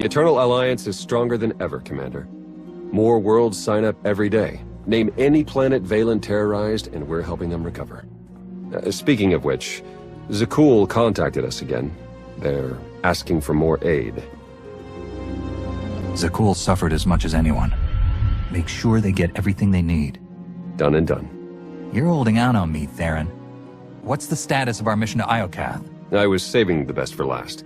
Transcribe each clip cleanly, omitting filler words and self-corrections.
The Eternal Alliance is stronger than ever, Commander. More worlds sign up every day. Name any planet Valen terrorized, and we're helping them recover. Speaking of which, Zakul contacted us again. They're asking for more aid. Zakul suffered as much as anyone. Make sure they get everything they need. Done and done. You're holding out on me, Theron. What's the status of our mission to Iokath? I was saving the best for last.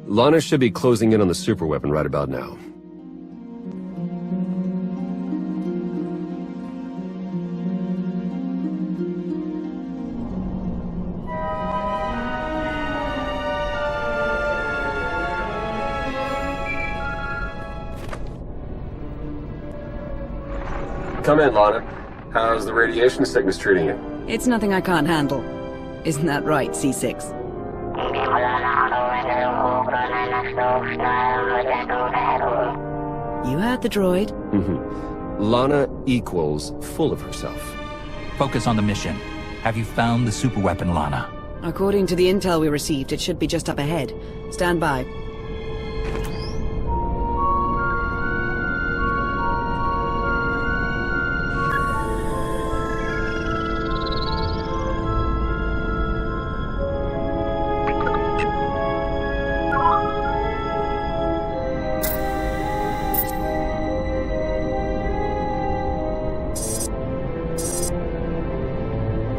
Lana should be closing in on the superweapon right about now. Come in, Lana. How's the radiation sickness treating you? It's nothing I can't handle. Isn't that right, C6? You heard the droid? Lana equals full of herself. Focus on the mission. Have you found the superweapon, Lana? According to the intel we received, it should be just up ahead. Stand by.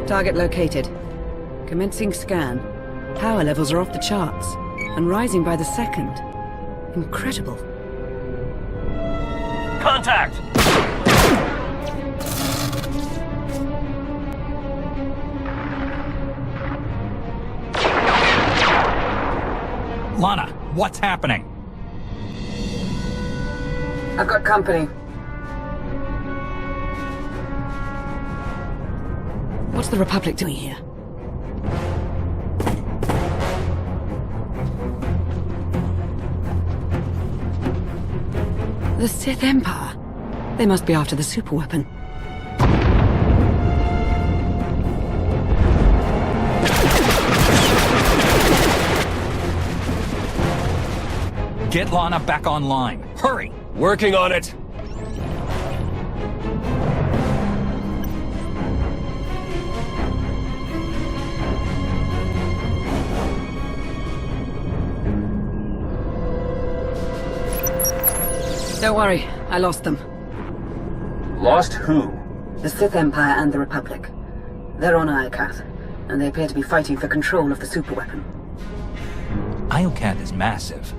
Target located. Commencing scan. Power levels are off the charts, and rising by the second. Incredible. Contact! Lana, what's happening? I've got company. What's the Republic doing here? The Sith Empire? They must be after the superweapon. Get Lana back online. Hurry! Working on it! Don't worry, I lost them. Lost who? The Sith Empire and the Republic. They're on Iokath, and they appear to be fighting for control of the superweapon. Iokath is massive.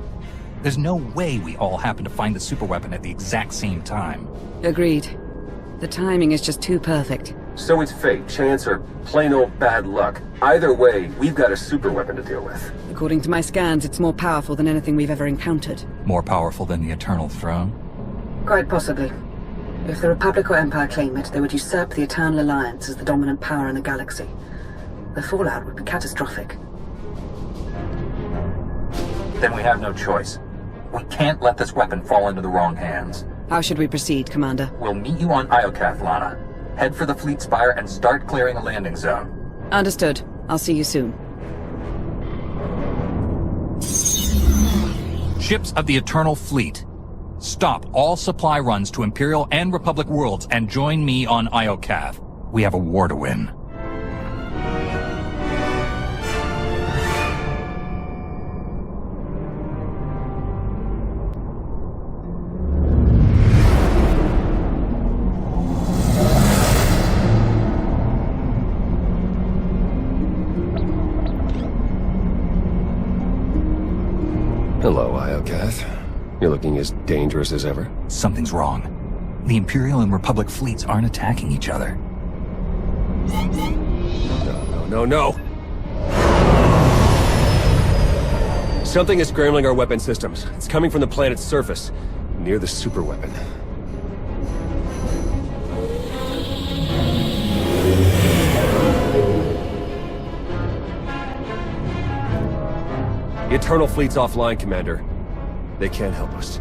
There's no way we all happen to find the superweapon at the exact same time. Agreed. The timing is just too perfect. So it's fate, chance, or plain old bad luck. Either way, we've got a superweapon to deal with. According to my scans, it's more powerful than anything we've ever encountered. More powerful than the Eternal Throne? Quite possibly. If the Republic or Empire claim it, they would usurp the Eternal Alliance as the dominant power in the galaxy. The fallout would be catastrophic. Then we have no choice. We can't let this weapon fall into the wrong hands. How should we proceed, Commander? We'll meet you on Iokath, Lana. Head for the fleet spire and start clearing a landing zone. Understood. I'll see you soon. Ships of the Eternal Fleet. Stop all supply runs to Imperial and Republic worlds and join me on Iokath. We have a war to win. Hello, Iokath. You're looking as dangerous as ever. Something's wrong. The Imperial and Republic fleets aren't attacking each other. No. Something is scrambling our weapon systems. It's coming from the planet's surface, near the superweapon. The Eternal Fleet's offline, Commander. They can't help us.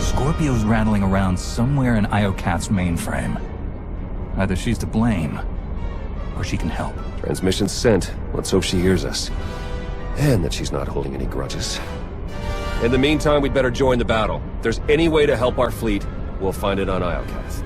Scorpio's rattling around somewhere in Iokath's mainframe. Either she's to blame, or she can help. Transmission sent. Let's hope she hears us. And that she's not holding any grudges. In the meantime, we'd better join the battle. If there's any way to help our fleet, we'll find it on Iokath.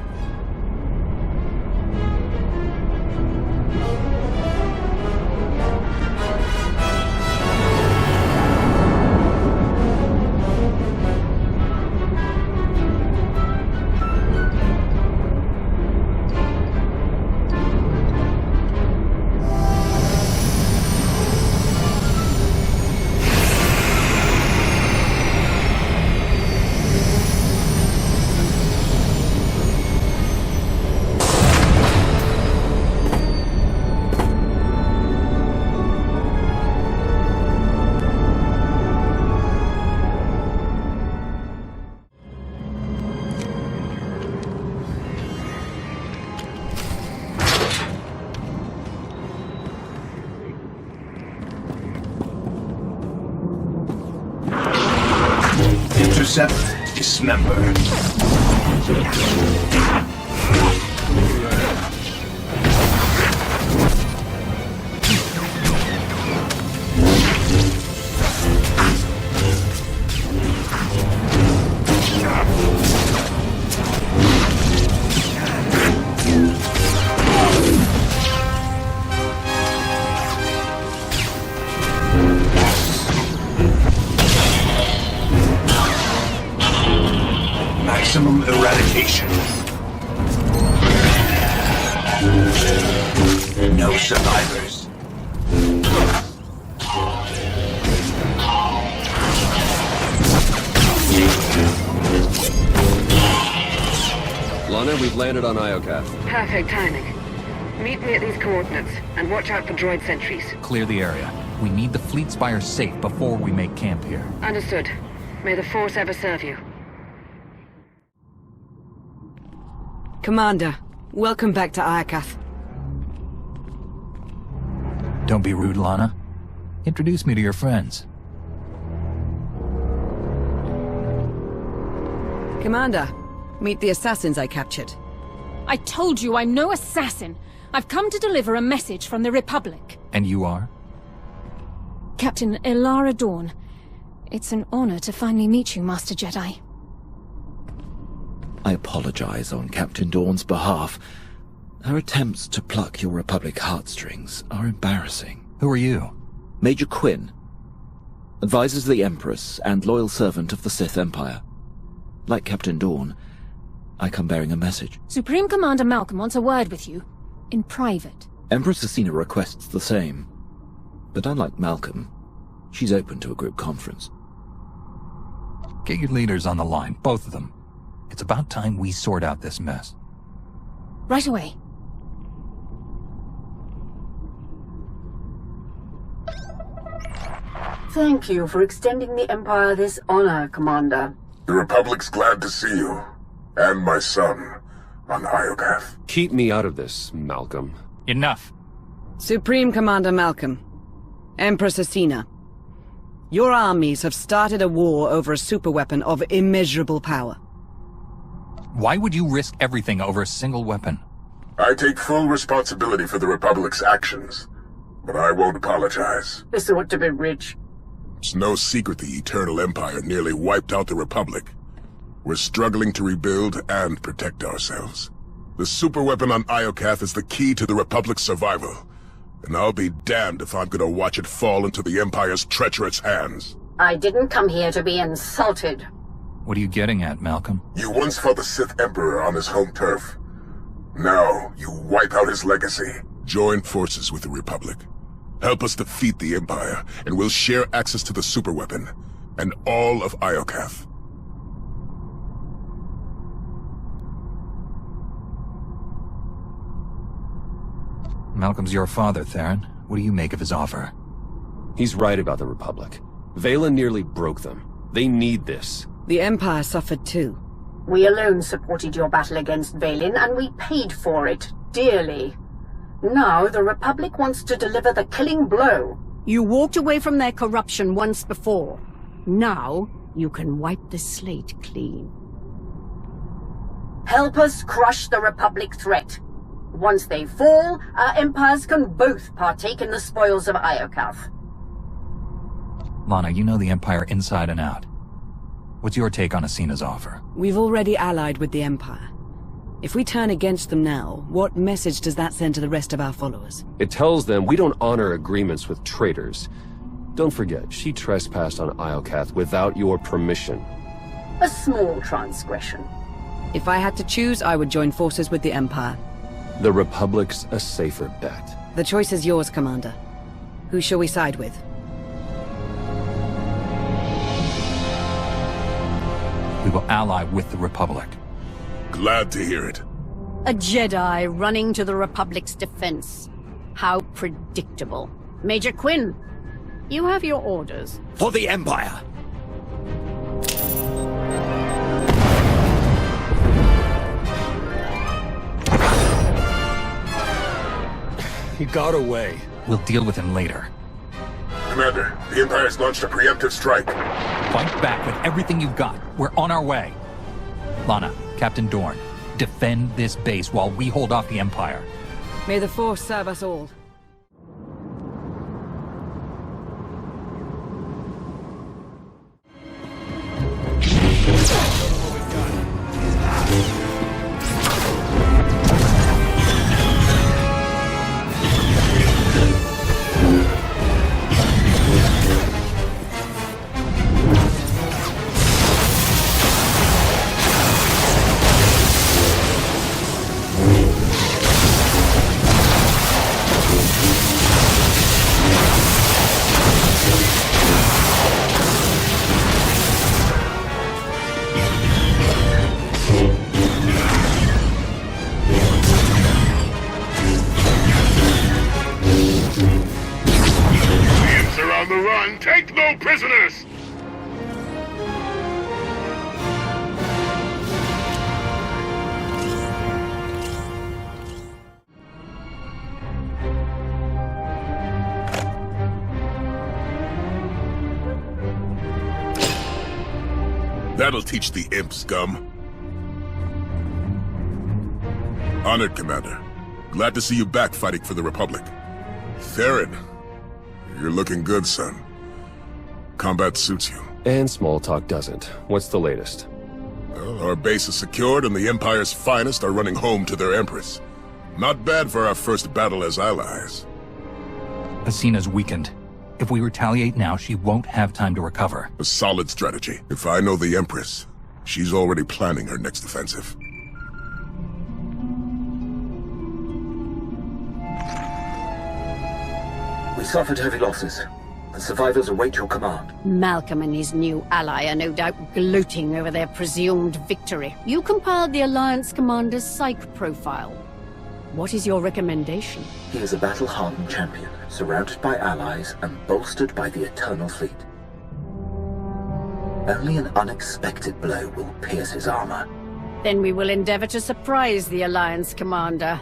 Intercept dismembered. Maximum eradication. No survivors. Lana, we've landed on Iokath. Perfect timing. Meet me at these coordinates, and watch out for droid sentries. Clear the area. We need the fleet spire safe before we make camp here. Understood. May the Force ever serve you. Commander, welcome back to Iokath. Don't be rude, Lana. Introduce me to your friends. Commander, meet the assassins I captured. I told you I'm no assassin. I've come to deliver a message from the Republic. And you are? Captain Ilara Dawn. It's an honor to finally meet you, Master Jedi. I apologize on Captain Dawn's behalf. Her attempts to pluck your Republic heartstrings are embarrassing. Who are you? Major Quinn, advisor to the Empress and loyal servant of the Sith Empire. Like Captain Dawn, I come bearing a message. Supreme Commander Malcolm wants a word with you, in private. Empress Acina requests the same. But unlike Malcolm, she's open to a group conference. Get your leaders on the line, both of them. It's about time we sort out this mess. Right away. Thank you for extending the Empire this honor, Commander. The Republic's glad to see you, and my son, on Iokath. Keep me out of this, Malcolm. Enough. Supreme Commander Malcolm, Empress Acina, your armies have started a war over a superweapon of immeasurable power. Why would you risk everything over a single weapon? I take full responsibility for the Republic's actions, but I won't apologize. This ought to be rich. It's no secret the Eternal Empire nearly wiped out the Republic. We're struggling to rebuild and protect ourselves. The superweapon on Iokath is the key to the Republic's survival, and I'll be damned if I'm gonna watch it fall into the Empire's treacherous hands. I didn't come here to be insulted. What are you getting at, Malcolm? You once fought the Sith Emperor on his home turf. Now, you wipe out his legacy. Join forces with the Republic. Help us defeat the Empire, and we'll share access to the superweapon, and all of Iokath. Malcolm's your father, Theron. What do you make of his offer? He's right about the Republic. Valen nearly broke them. They need this. The Empire suffered too. We alone supported your battle against Valen, and we paid for it dearly. Now the Republic wants to deliver the killing blow. You walked away from their corruption once before. Now, you can wipe the slate clean. Help us crush the Republic threat. Once they fall, our empires can both partake in the spoils of Iokath. Lana, you know the Empire inside and out. What's your take on Acina's offer? We've already allied with the Empire. If we turn against them now, what message does that send to the rest of our followers? It tells them we don't honor agreements with traitors. Don't forget, she trespassed on Iokath without your permission. A small transgression. If I had to choose, I would join forces with the Empire. The Republic's a safer bet. The choice is yours, Commander. Who shall we side with? We will ally with the Republic. Glad to hear it. A Jedi running to the Republic's defense. How predictable. Major Quinn, you have your orders. For the Empire! He got away. We'll deal with him later. Commander, the Empire's launched a preemptive strike. Fight back with everything you've got. We're on our way. Lana, Captain Dorn, defend this base while we hold off the Empire. May the Force serve us all. On the run, take no prisoners! That'll teach the imp scum. Honored, Commander. Glad to see you back fighting for the Republic. Theron, you're looking good, son. Combat suits you. And small talk doesn't. What's the latest? Well, our base is secured and the Empire's finest are running home to their Empress. Not bad for our first battle as allies. Acina's weakened. If we retaliate now, she won't have time to recover. A solid strategy. If I know the Empress, she's already planning her next offensive. We suffered heavy losses. The survivors await your command. Malcolm and his new ally are no doubt gloating over their presumed victory. You compiled the Alliance commander's psych profile. What is your recommendation? He is a battle-hardened champion, surrounded by allies and bolstered by the Eternal Fleet. Only an unexpected blow will pierce his armor. Then we will endeavor to surprise the Alliance commander.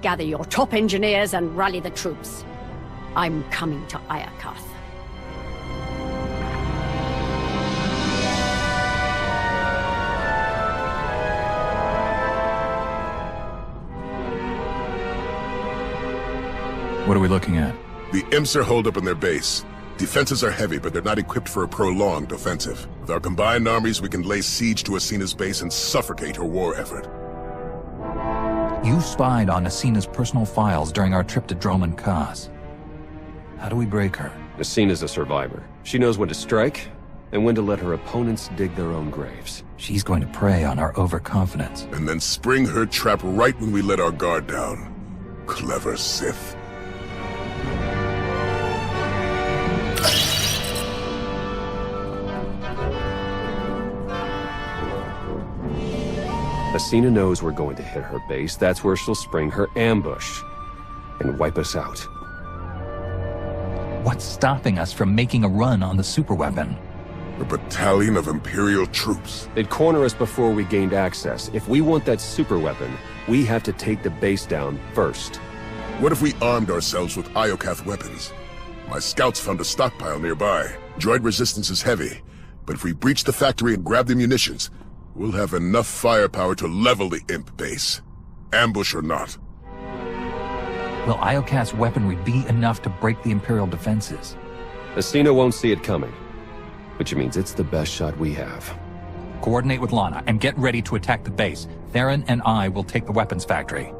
Gather your top engineers and rally the troops. I'm coming to Iokath. What are we looking at? The imps are holed up in their base. Defenses are heavy, but they're not equipped for a prolonged offensive. With our combined armies, we can lay siege to Acina's base and suffocate her war effort. You spied on Acina's personal files during our trip to Droman Khas. How do we break her? Acina's a survivor. She knows when to strike, and when to let her opponents dig their own graves. She's going to prey on our overconfidence. And then spring her trap right when we let our guard down. Clever Sith. Acina knows we're going to hit her base. That's where she'll spring her ambush and wipe us out. What's stopping us from making a run on the superweapon? A battalion of Imperial troops. They'd corner us before we gained access. If we want that superweapon, we have to take the base down first. What if we armed ourselves with Iokath weapons? My scouts found a stockpile nearby. Droid resistance is heavy, but if we breach the factory and grab the munitions, we'll have enough firepower to level the imp base. Ambush or not. Will Iokath's weaponry be enough to break the Imperial defenses? Acina won't see it coming, which means it's the best shot we have. Coordinate with Lana and get ready to attack the base. Theron and I will take the weapons factory.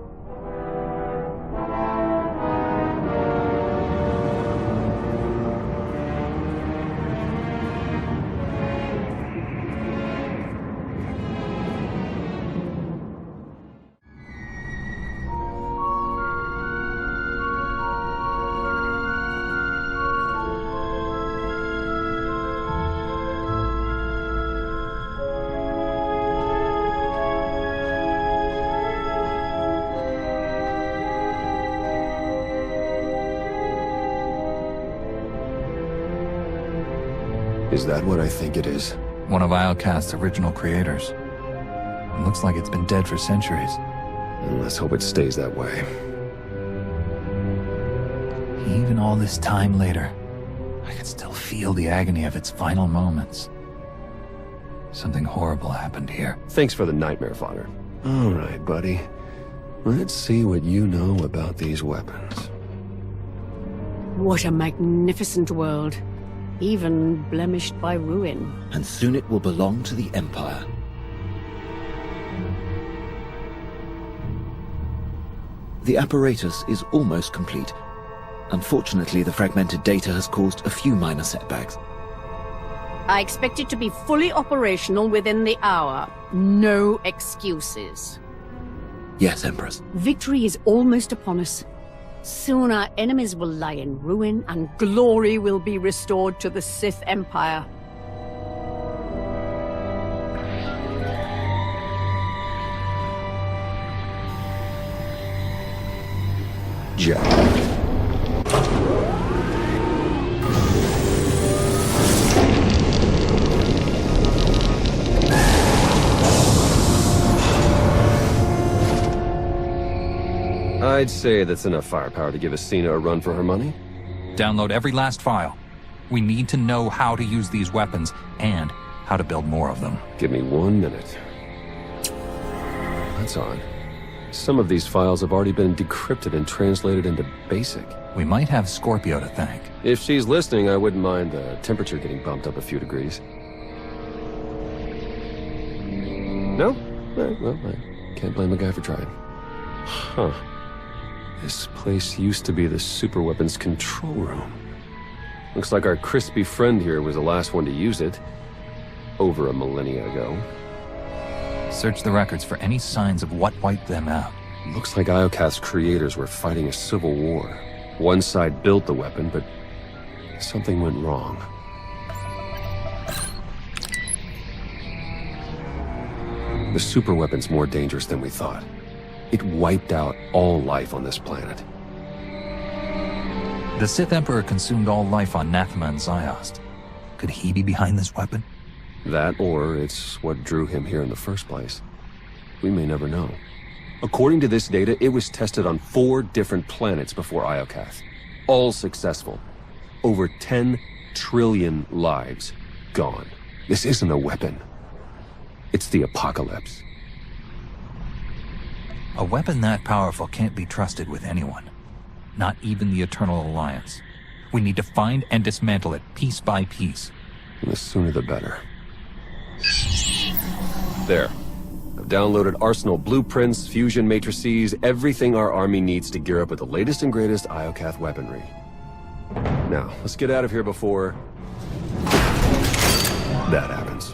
Is that what I think it is? One of Iokath's original creators. It looks like it's been dead for centuries. And let's hope it stays that way. Even all this time later, I can still feel the agony of its final moments. Something horrible happened here. Thanks for the nightmare fodder. All right, buddy. Let's see what you know about these weapons. What a magnificent world. Even blemished by ruin. And soon it will belong to the Empire. The apparatus is almost complete. Unfortunately, the fragmented data has caused a few minor setbacks. I expect it to be fully operational within the hour. No excuses. Yes, Empress. Victory is almost upon us. Soon our enemies will lie in ruin, and glory will be restored to the Sith Empire. Jack. I'd say that's enough firepower to give Acina a run for her money. Download every last file. We need to know how to use these weapons and how to build more of them. Give me 1 minute. That's odd. Some of these files have already been decrypted and translated into BASIC. We might have Scorpio to thank. If she's listening, I wouldn't mind the temperature getting bumped up a few degrees. No? All right, well, I can't blame a guy for trying. Huh. This place used to be the Superweapon's control room. Looks like our crispy friend here was the last one to use it. Over a millennia ago. Search the records for any signs of what wiped them out. Looks like Iokath's creators were fighting a civil war. One side built the weapon, but something went wrong. The Superweapon's more dangerous than we thought. It wiped out all life on this planet. The Sith Emperor consumed all life on Nathema and Ziost. Could he be behind this weapon? That, or it's what drew him here in the first place. We may never know. According to this data, it was tested on 4 different planets before Iokath. All successful. Over 10 trillion lives gone. This isn't a weapon. It's the apocalypse. A weapon that powerful can't be trusted with anyone. Not even the Eternal Alliance. We need to find and dismantle it piece by piece. And the sooner the better. There. I've downloaded arsenal blueprints, fusion matrices, everything our army needs to gear up with the latest and greatest Iokath weaponry. Now, let's get out of here before that happens.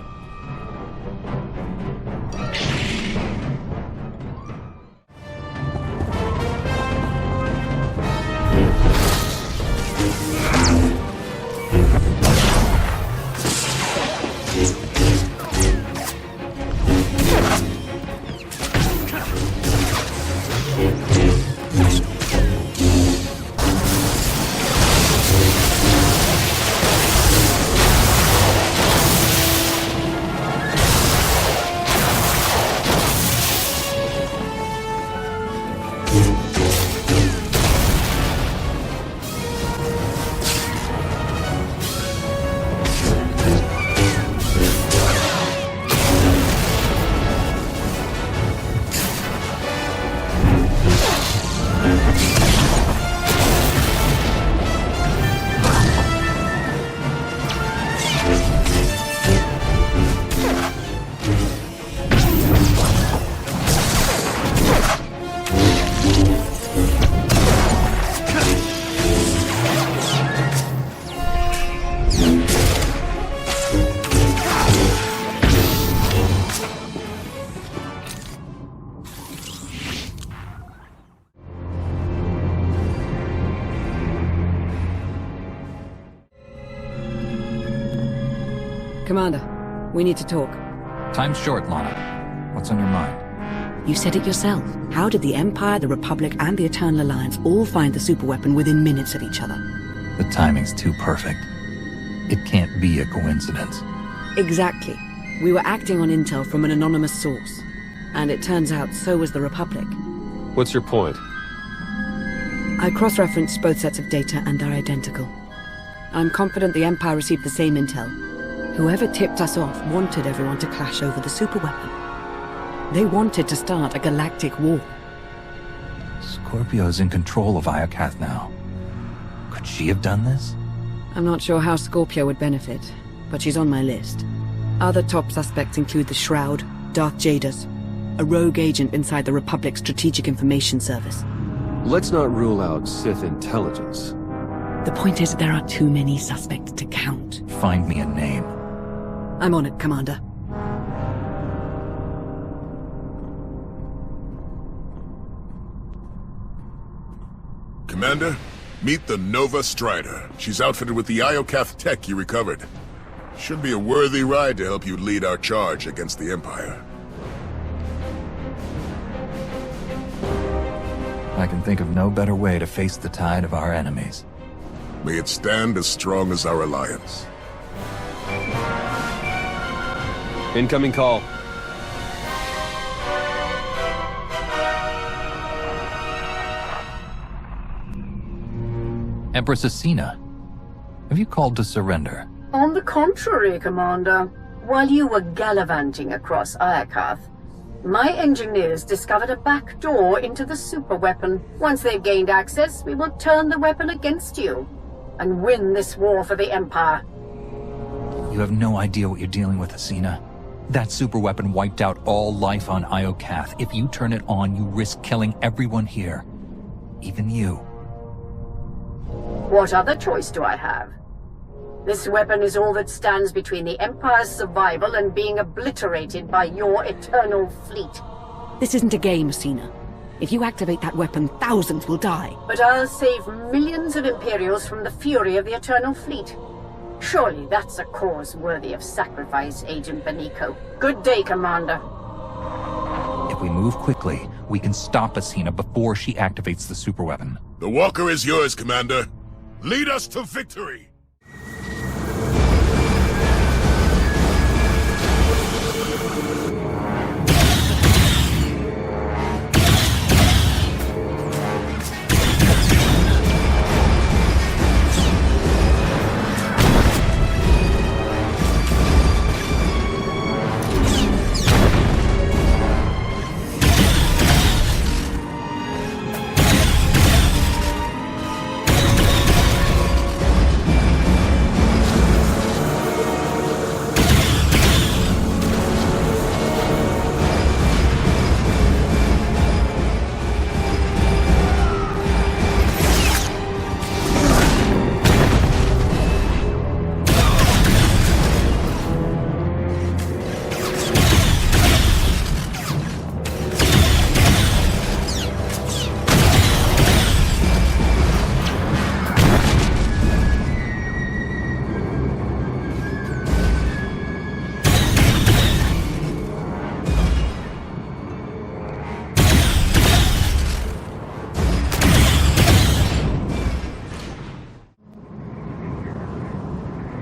Commander, we need to talk. Time's short, Lana. What's on your mind? You said it yourself. How did the Empire, the Republic, and the Eternal Alliance all find the superweapon within minutes of each other? The timing's too perfect. It can't be a coincidence. Exactly. We were acting on intel from an anonymous source. And it turns out so was the Republic. What's your point? I cross-referenced both sets of data and they're identical. I'm confident the Empire received the same intel. Whoever tipped us off wanted everyone to clash over the superweapon. They wanted to start a galactic war. Scorpio's in control of Iokath now. Could she have done this? I'm not sure how Scorpio would benefit, but she's on my list. Other top suspects include the Shroud, Darth Jadus, a rogue agent inside the Republic's Strategic Information Service. Let's not rule out Sith intelligence. The point is, there are too many suspects to count. Find me a name. I'm on it, Commander. Commander, meet the Nova Strider. She's outfitted with the Iokath tech you recovered. Should be a worthy ride to help you lead our charge against the Empire. I can think of no better way to face the tide of our enemies. May it stand as strong as our alliance. Incoming call. Empress Acina, have you called to surrender? On the contrary, Commander. While you were gallivanting across Iokath, my engineers discovered a back door into the superweapon. Once they've gained access, we will turn the weapon against you and win this war for the Empire. You have no idea what you're dealing with, Acina. That superweapon wiped out all life on Iokath. If you turn it on, you risk killing everyone here. Even you. What other choice do I have? This weapon is all that stands between the Empire's survival and being obliterated by your eternal fleet. This isn't a game, Acina. If you activate that weapon, thousands will die. But I'll save millions of Imperials from the fury of the Eternal Fleet. Surely that's a cause worthy of sacrifice, Agent Benico. Good day, Commander. If we move quickly, we can stop Acina before she activates the superweapon. The Walker is yours, Commander. Lead us to victory!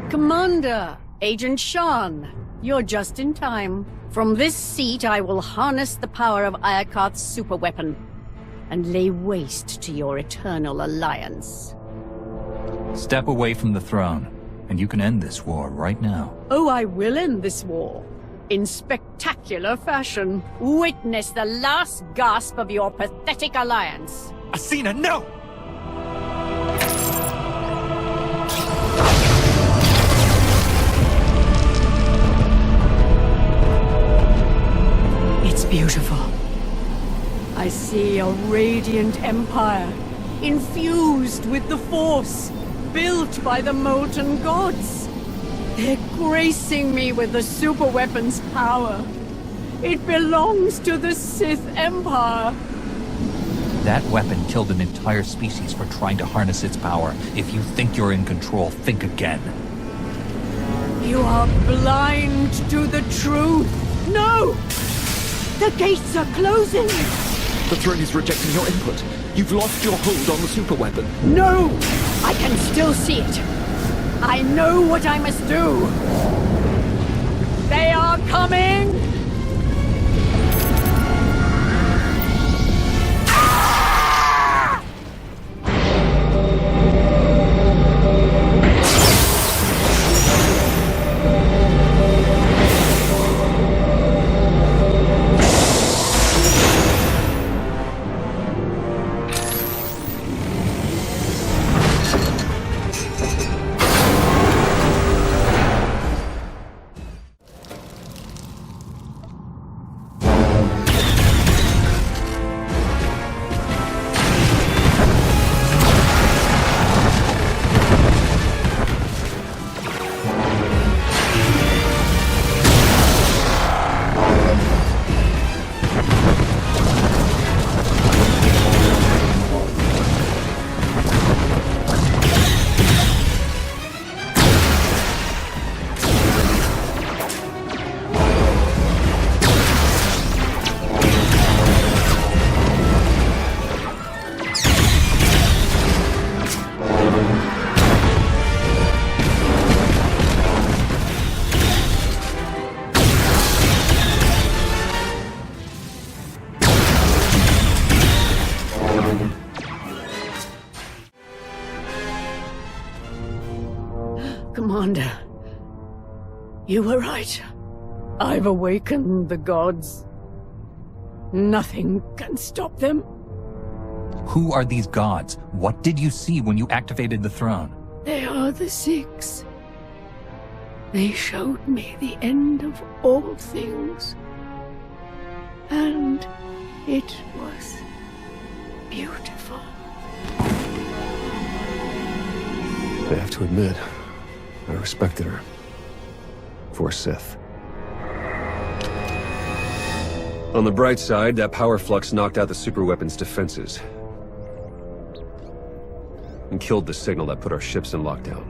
Commander, Agent Shan, you're just in time. From this seat, I will harness the power of Iokath's superweapon and lay waste to your eternal alliance. Step away from the throne, and you can end this war right now. Oh, I will end this war. In spectacular fashion. Witness the last gasp of your pathetic alliance. Acina, no! It's beautiful. I see a radiant empire, infused with the Force, built by the molten gods. They're gracing me with the superweapon's power. It belongs to the Sith Empire. That weapon killed an entire species for trying to harness its power. If you think you're in control, think again. You are blind to the truth. No! The gates are closing! The throne is rejecting your input. You've lost your hold on the superweapon. No! I can still see it. I know what I must do. They are coming! Commander, you were right. I've awakened the gods. Nothing can stop them. Who are these gods? What did you see when you activated the throne? They are the Six. They showed me the end of all things. And it was beautiful. I have to admit, I respected her. For a Sith. On the bright side, that power flux knocked out the superweapon's defenses. And killed the signal that put our ships in lockdown.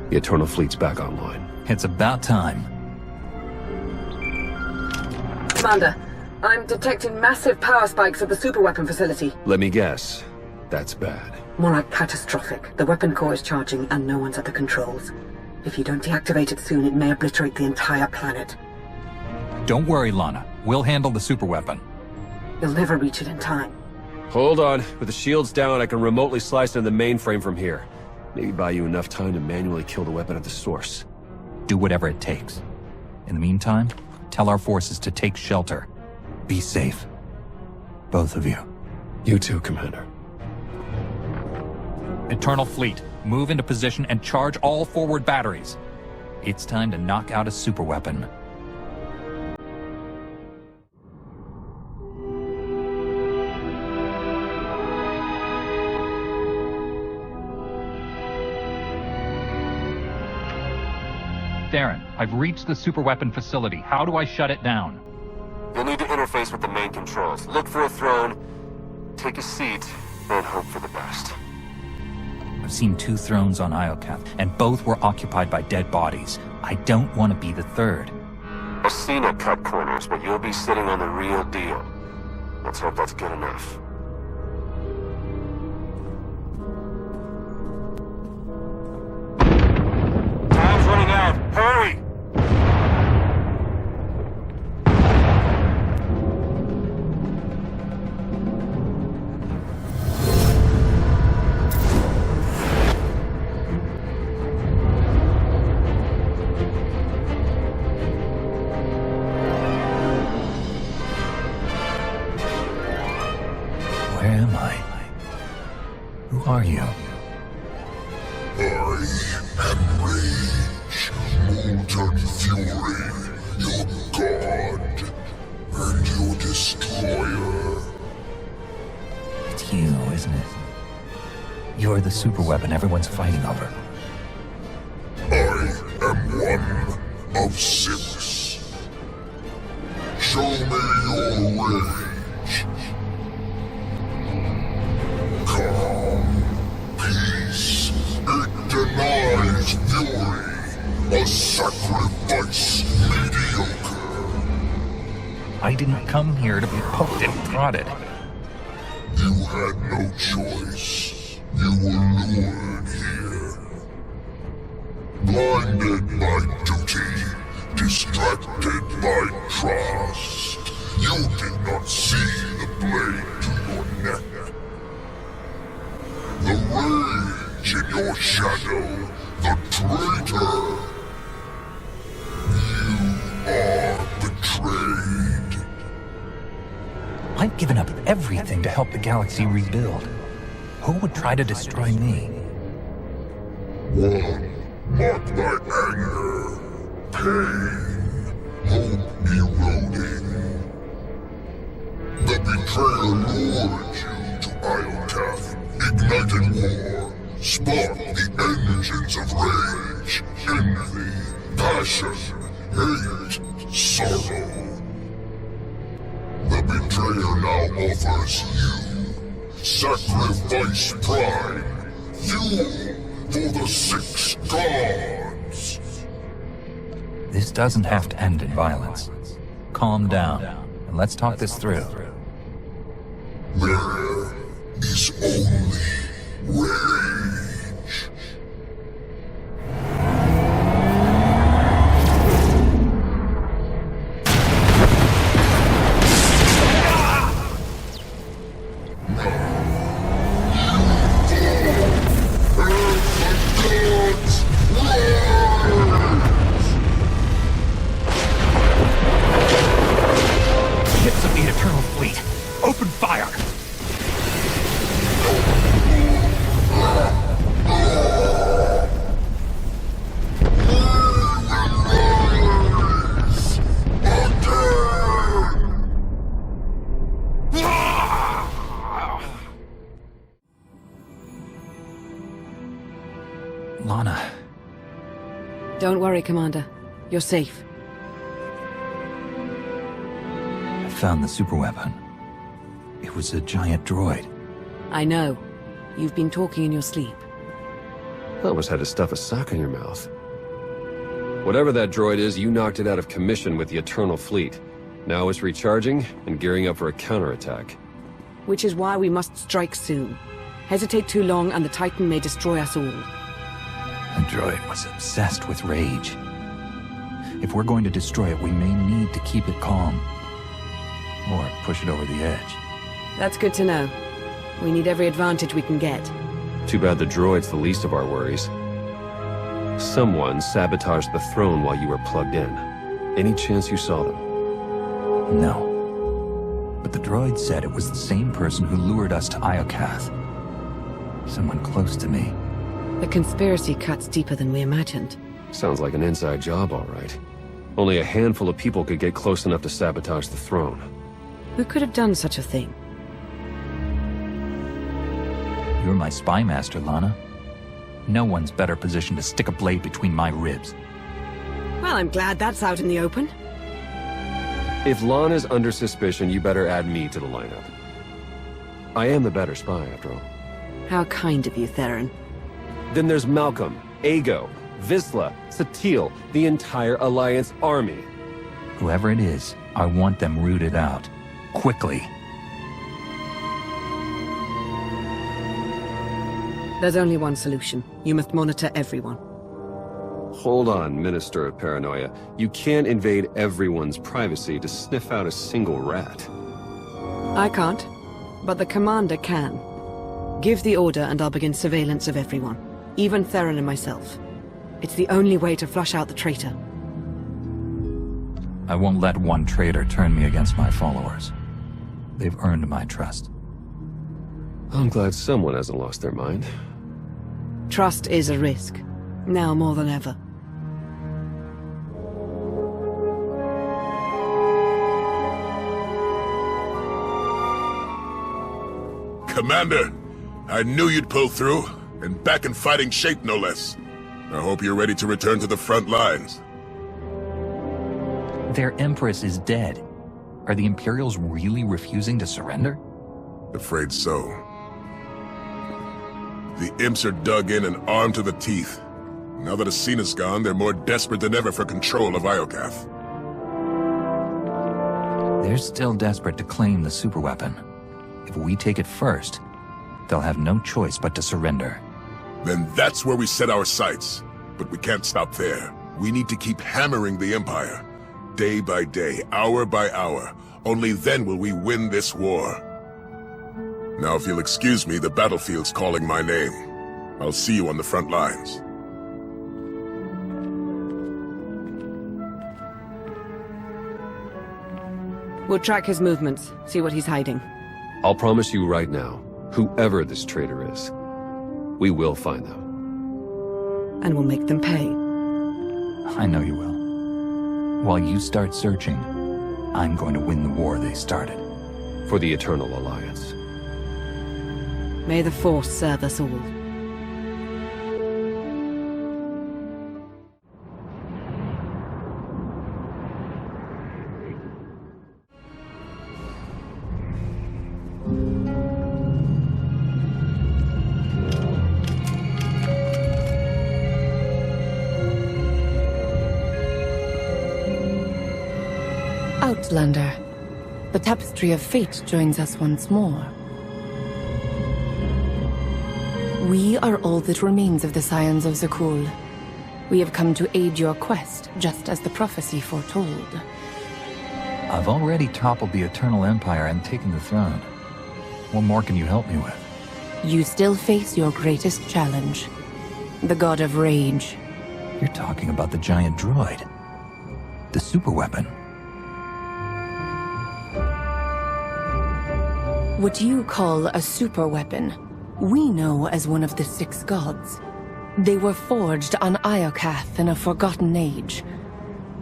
The Eternal Fleet's back online. It's about time. Commander, I'm detecting massive power spikes at the superweapon facility. Let me guess. That's bad. More like catastrophic. The weapon core is charging and no one's at the controls. If you don't deactivate it soon, it may obliterate the entire planet. Don't worry, Lana. We'll handle the superweapon. You'll never reach it in time. Hold on. With the shields down, I can remotely slice into the mainframe from here. Maybe buy you enough time to manually kill the weapon at the source. Do whatever it takes. In the meantime, tell our forces to take shelter. Be safe. Both of you. You too, Commander. Eternal Fleet, move into position and charge all forward batteries. It's time to knock out a superweapon. Theron, I've reached the superweapon facility. How do I shut it down? You'll need to interface with the main controls. Look for a throne, take a seat, and hope for the best. I've seen 2 thrones on Iokath, and both were occupied by dead bodies. I don't want to be the third. Acina cut corners, but you'll be sitting on the real deal. Let's hope that's good enough. Time's running out. Hurry! Where am I? Who are you? I am Rage, Molten Fury, your god, and your destroyer. It's you, isn't it? You're the superweapon everyone's fighting over. I am one of 6. Show me your rage. Calm, peace, it denies fury. A sacrifice mediocre. I didn't come here to be poked and prodded. You had no choice. You were lured here. Blinded by duty, distracted by trust. You did not see the blade to your neck. The rage in your shadow, the traitor. You are betrayed. I've given up everything to help the galaxy rebuild. Who would try to destroy me? One marked by anger, pain, hope eroding. The betrayer lured you to Iokath, ignited war, sparked the engines of rage, envy, passion, hate, sorrow. The betrayer now offers you sacrifice prime, fuel for the 6 gods. This doesn't have to end in violence. Calm down, and let's talk this through. There is only rage. Ships of the Eternal Fleet, open fire! Lana. Don't worry, Commander. You're safe. I found the superweapon. It was a giant droid. I know. You've been talking in your sleep. Almost had to stuff a sock in your mouth. Whatever that droid is, you knocked it out of commission with the Eternal Fleet. Now it's recharging and gearing up for a counterattack. Which is why we must strike soon. Hesitate too long and the Titan may destroy us all. The droid was obsessed with rage. If we're going to destroy it, we may need to keep it calm. Or push it over the edge. That's good to know. We need every advantage we can get. Too bad the droid's the least of our worries. Someone sabotaged the throne while you were plugged in. Any chance you saw them? No. But the droid said it was the same person who lured us to Iokath. Someone close to me. The conspiracy cuts deeper than we imagined. Sounds like an inside job, all right. Only a handful of people could get close enough to sabotage the throne. Who could have done such a thing? You're my spy master, Lana. No one's better positioned to stick a blade between my ribs. Well, I'm glad that's out in the open. If Lana's under suspicion, you better add me to the lineup. I am the better spy, after all. How kind of you, Theron. Then there's Malcolm, Ago, Vizsla, Satele, the entire Alliance army. Whoever it is, I want them rooted out. Quickly. There's only one solution. You must monitor everyone. Hold on, Minister of Paranoia. You can't invade everyone's privacy to sniff out a single rat. I can't, but the Commander can. Give the order and I'll begin surveillance of everyone. Even Theron and myself. It's the only way to flush out the traitor. I won't let one traitor turn me against my followers. They've earned my trust. I'm glad someone hasn't lost their mind. Trust is a risk. Now more than ever. Commander, I knew you'd pull through, and back in fighting shape no less. I hope you're ready to return to the front lines. Their Empress is dead. Are the Imperials really refusing to surrender? Afraid so. The imps are dug in and armed to the teeth. Now that Acina's gone, they're more desperate than ever for control of Iokath. They're still desperate to claim the superweapon. If we take it first, they'll have no choice but to surrender. Then that's where we set our sights. But we can't stop there. We need to keep hammering the Empire. Day by day, hour by hour. Only then will we win this war. Now, if you'll excuse me, the battlefield's calling my name. I'll see you on the front lines. We'll track his movements, see what he's hiding. I'll promise you right now, whoever this traitor is, we will find them. And we'll make them pay. I know you will. While you start searching, I'm going to win the war they started. For the Eternal Alliance. May the Force serve us all. Outlander, the tapestry of fate joins us once more. We are all that remains of the scions of Zakul. We have come to aid your quest, just as the prophecy foretold. I've already toppled the Eternal Empire and taken the throne. What more can you help me with? You still face your greatest challenge, the God of Rage. You're talking about the giant droid. The superweapon. What you call a superweapon, we know as one of the 6 gods. They were forged on Iokath in a forgotten age.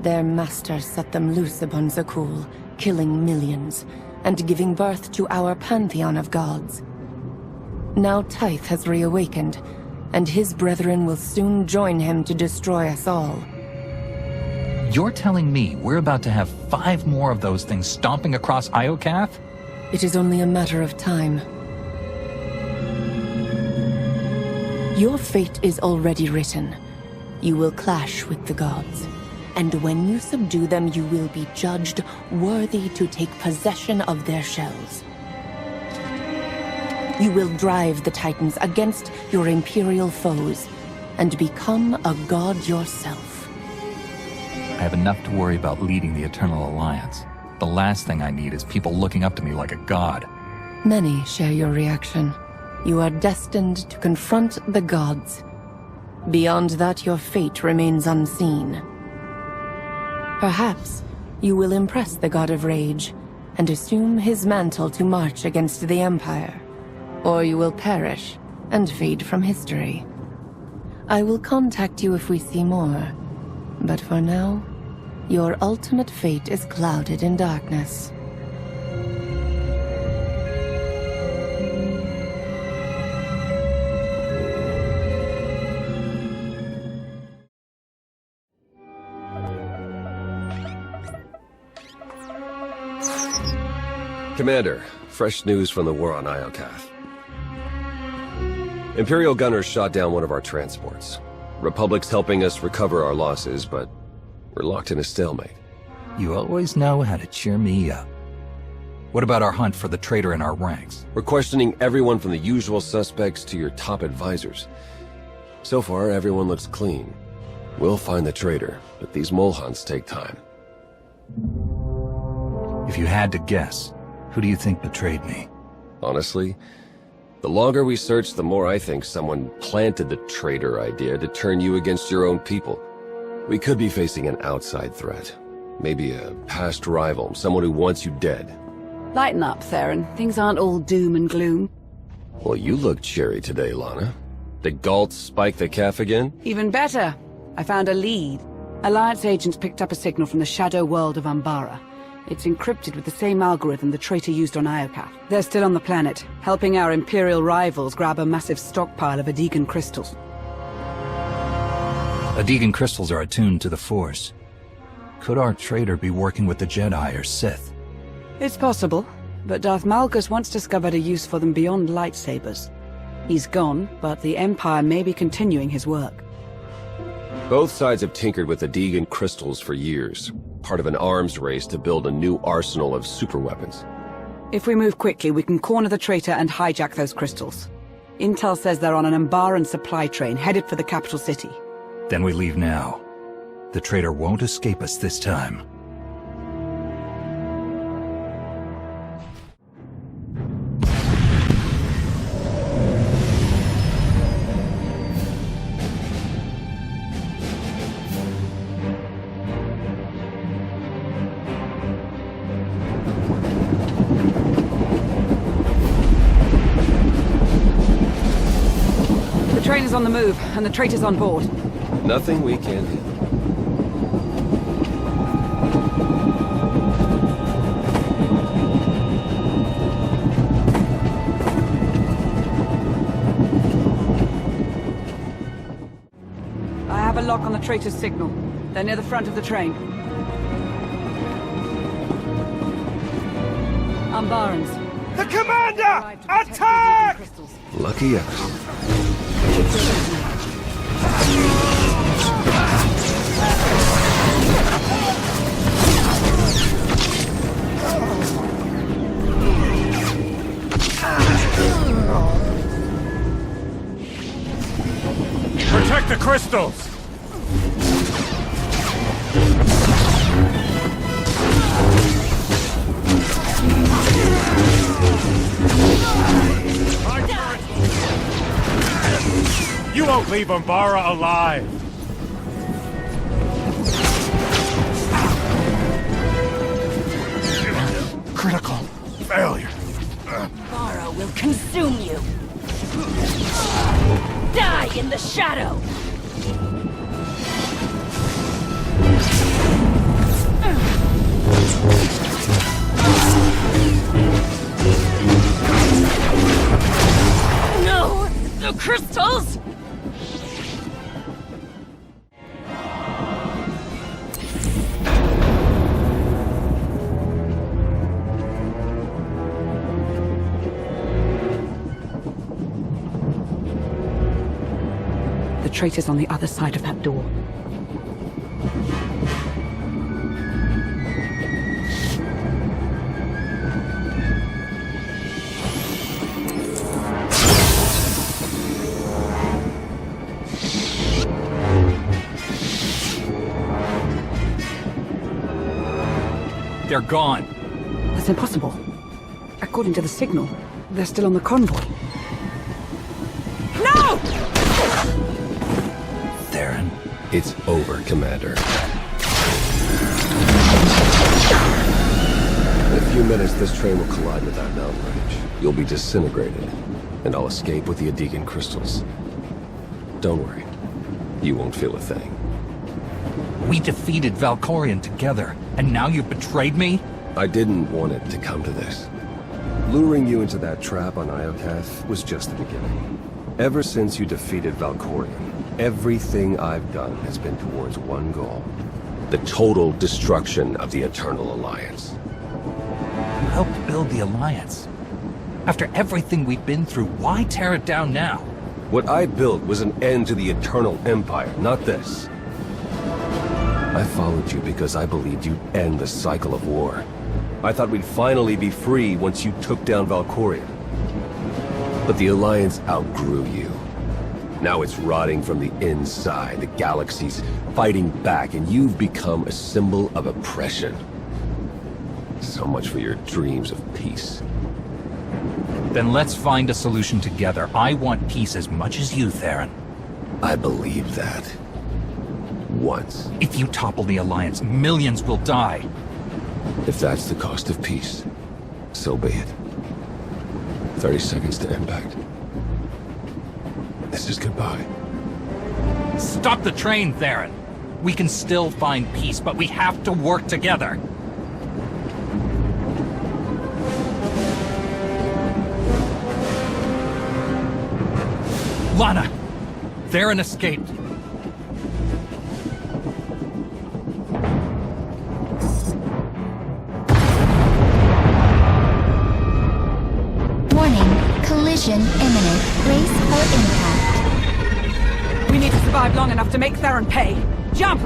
Their master set them loose upon Zakul, killing millions, and giving birth to our pantheon of gods. Now Tyth has reawakened, and his brethren will soon join him to destroy us all. You're telling me we're about to have 5 more of those things stomping across Iokath? It is only a matter of time. Your fate is already written. You will clash with the gods. And when you subdue them, you will be judged worthy to take possession of their shells. You will drive the Titans against your Imperial foes, and become a god yourself. I have enough to worry about leading the Eternal Alliance. The last thing I need is people looking up to me like a god. Many share your reaction. You are destined to confront the gods. Beyond that, your fate remains unseen. Perhaps you will impress the God of Rage and assume his mantle to march against the Empire. Or you will perish and fade from history. I will contact you if we see more. But for now, your ultimate fate is clouded in darkness. Commander, fresh news from the war on Iokath. Imperial gunners shot down one of our transports. Republic's helping us recover our losses, but we're locked in a stalemate. You always know how to cheer me up. What about our hunt for the traitor in our ranks? We're questioning everyone from the usual suspects to your top advisors. So far, everyone looks clean. We'll find the traitor, but these mole hunts take time. If you had to guess, who do you think betrayed me? Honestly, the longer we search, the more I think someone planted the traitor idea to turn you against your own people. We could be facing an outside threat. Maybe a past rival, someone who wants you dead. Lighten up, Theron. Things aren't all doom and gloom. Well, you look cheery today, Lana. Did Galt spike the calf again? Even better. I found a lead. Alliance agents picked up a signal from the shadow world of Umbara. It's encrypted with the same algorithm the traitor used on Iokath. They're still on the planet, helping our Imperial rivals grab a massive stockpile of Adegan crystals. Adegan crystals are attuned to the Force. Could our traitor be working with the Jedi or Sith? It's possible, but Darth Malgus once discovered a use for them beyond lightsabers. He's gone, but the Empire may be continuing his work. Both sides have tinkered with the Deegan crystals for years, part of an arms race to build a new arsenal of superweapons. If we move quickly, we can corner the traitor and hijack those crystals. Intel says they're on an Umbara supply train headed for the capital city. Then we leave now. The traitor won't escape us this time. The train is on the move, and the traitor's on board. Nothing we can't handle. I have a lock on the traitor's signal. They're near the front of the train. Umbarans. The commander! Attack! Lucky us. Protect the crystals! You won't leave Umbara alive! Critical failure. Umbara will consume you! Die in the shadow! No! The crystals! The traitor's on the other side of that door. They're gone. That's impossible. According to the signal, they're still on the convoy. No! Theron. It's over, Commander. In a few minutes, this train will collide with that mountain range. You'll be disintegrated, and I'll escape with the Deegan crystals. Don't worry. You won't feel a thing. We defeated Valkorion together, and now you've betrayed me? I didn't want it to come to this. Luring you into that trap on Iokath was just the beginning. Ever since you defeated Valkorion, everything I've done has been towards one goal. The total destruction of the Eternal Alliance. You helped build the Alliance. After everything we've been through, why tear it down now? What I built was an end to the Eternal Empire, not this. I followed you because I believed you'd end the cycle of war. I thought we'd finally be free once you took down Valkorion. But the Alliance outgrew you. Now it's rotting from the inside, the galaxy's fighting back, and you've become a symbol of oppression. So much for your dreams of peace. Then let's find a solution together. I want peace as much as you, Theron. I believe that. Once. If you topple the Alliance, millions will die. If that's the cost of peace, so be it. 30 seconds to impact. This is goodbye. Stop the train, Theron! We can still find peace, but we have to work together. Lana! Theron escaped. Warning, collision imminent. Brace for impact. We need to survived long enough to make Theron pay. Jump!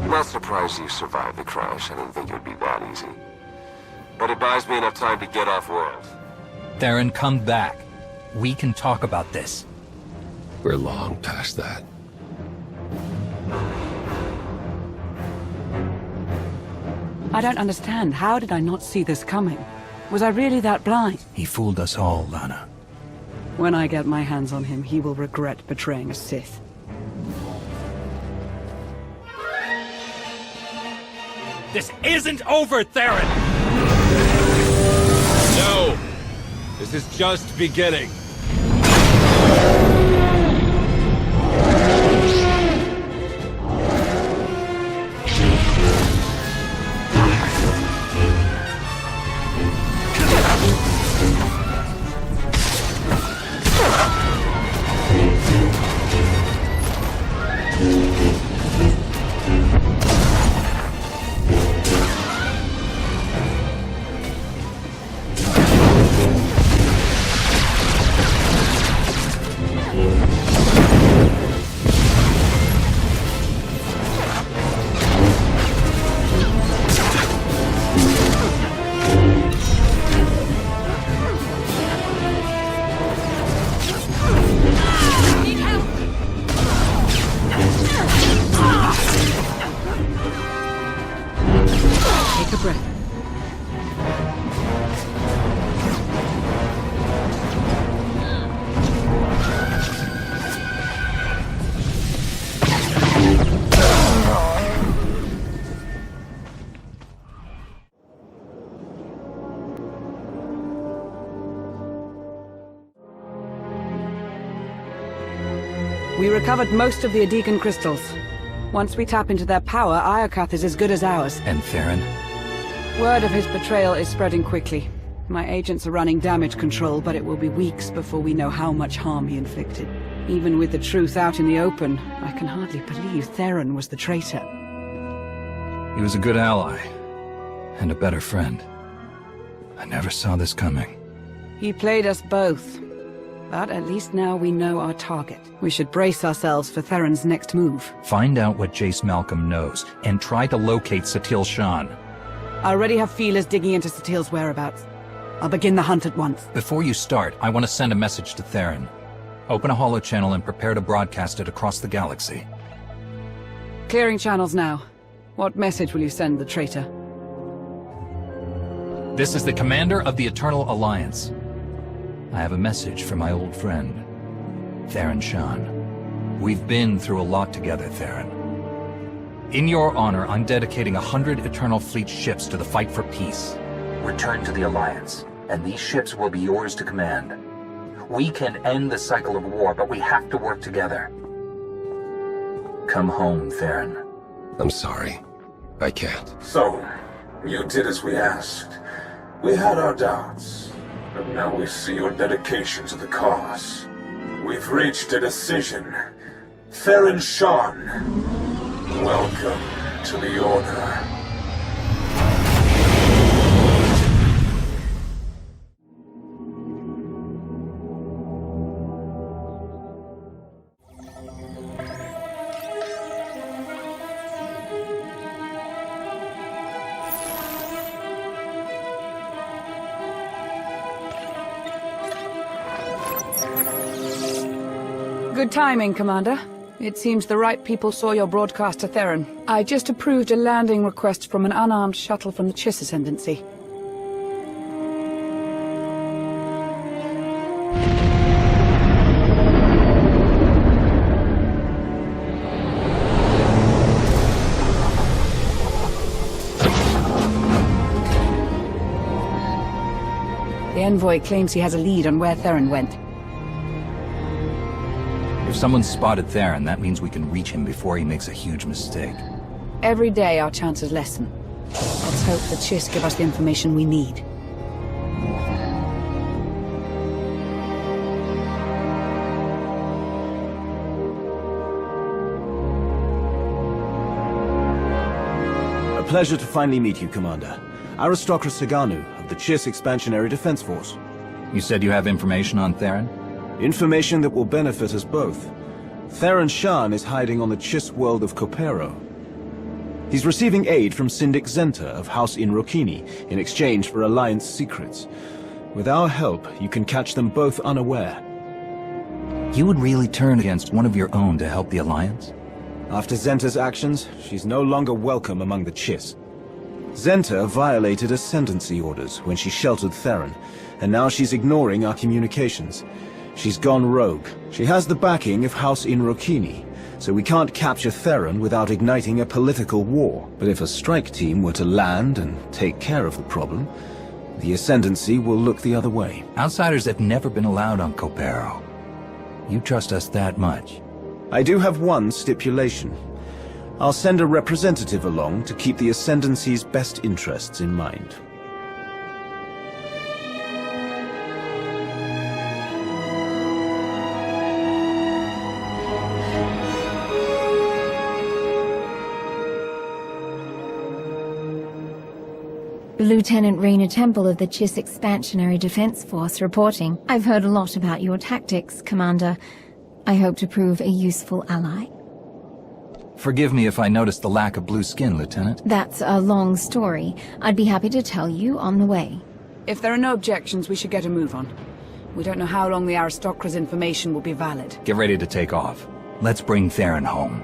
Not surprised you survived the crash. I didn't think it would be that easy. But it buys me enough time to get off-world. Theron, come back. We can talk about this. We're long past that. I don't understand. How did I not see this coming? Was I really that blind? He fooled us all, Lana. When I get my hands on him, he will regret betraying a Sith. This isn't over, Theron! No! This is just beginning. We recovered most of the Adegan crystals. Once we tap into their power, Iokath is as good as ours. And Theron? Word of his betrayal is spreading quickly. My agents are running damage control, but it will be weeks before we know how much harm he inflicted. Even with the truth out in the open, I can hardly believe Theron was the traitor. He was a good ally. And a better friend. I never saw this coming. He played us both. But at least now we know our target. We should brace ourselves for Theron's next move. Find out what Jace Malcolm knows, and try to locate Satil Shan. I already have feelers digging into Satil's whereabouts. I'll begin the hunt at once. Before you start, I want to send a message to Theron. Open a holochannel and prepare to broadcast it across the galaxy. Clearing channels now. What message will you send the traitor? This is the commander of the Eternal Alliance. I have a message from my old friend, Theron Shan. We've been through a lot together, Theron. In your honor, I'm dedicating 100 Eternal Fleet ships to the fight for peace. Return to the Alliance, and these ships will be yours to command. We can end the cycle of war, but we have to work together. Come home, Theron. I'm sorry. I can't. So, you did as we asked. We had our doubts, but now we see your dedication to the cause. We've reached a decision. Theron Shan, welcome to the Order. Good timing, Commander. It seems the right people saw your broadcast to Theron. I just approved a landing request from an unarmed shuttle from the Chiss ascendancy. The envoy claims he has a lead on where Theron went. someone's spotted Theron, that means we can reach him before he makes a huge mistake. Every day our chances lessen. Let's hope the Chiss give us the information we need. A pleasure to finally meet you, Commander. Aristocrat Saganu of the Chiss Expansionary Defense Force. You said you have information on Theron? Information that will benefit us both. Theron Shan is hiding on the Chiss world of Copero. He's receiving aid from Syndic Zenta of House Inrokini in exchange for Alliance secrets. With our help, you can catch them both unaware. You would really turn against one of your own to help the Alliance? After Zenta's actions, she's no longer welcome among the Chiss. Zenta violated ascendancy orders when she sheltered Theron, and now she's ignoring our communications. She's gone rogue. She has the backing of House Inrokini, so we can't capture Theron without igniting a political war. But if a strike team were to land and take care of the problem, the ascendancy will look the other way. Outsiders have never been allowed on Copero. You trust us that much? I do have one stipulation. I'll send a representative along to keep the ascendancy's best interests in mind. Lieutenant Raina Temple of the Chiss Expansionary Defense Force reporting. I've heard a lot about your tactics, Commander. I hope to prove a useful ally. Forgive me if I noticed the lack of blue skin, Lieutenant. That's a long story. I'd be happy to tell you on the way. If there are no objections, we should get a move on. We don't know how long the aristocrat's information will be valid. Get ready to take off. Let's bring Theron home.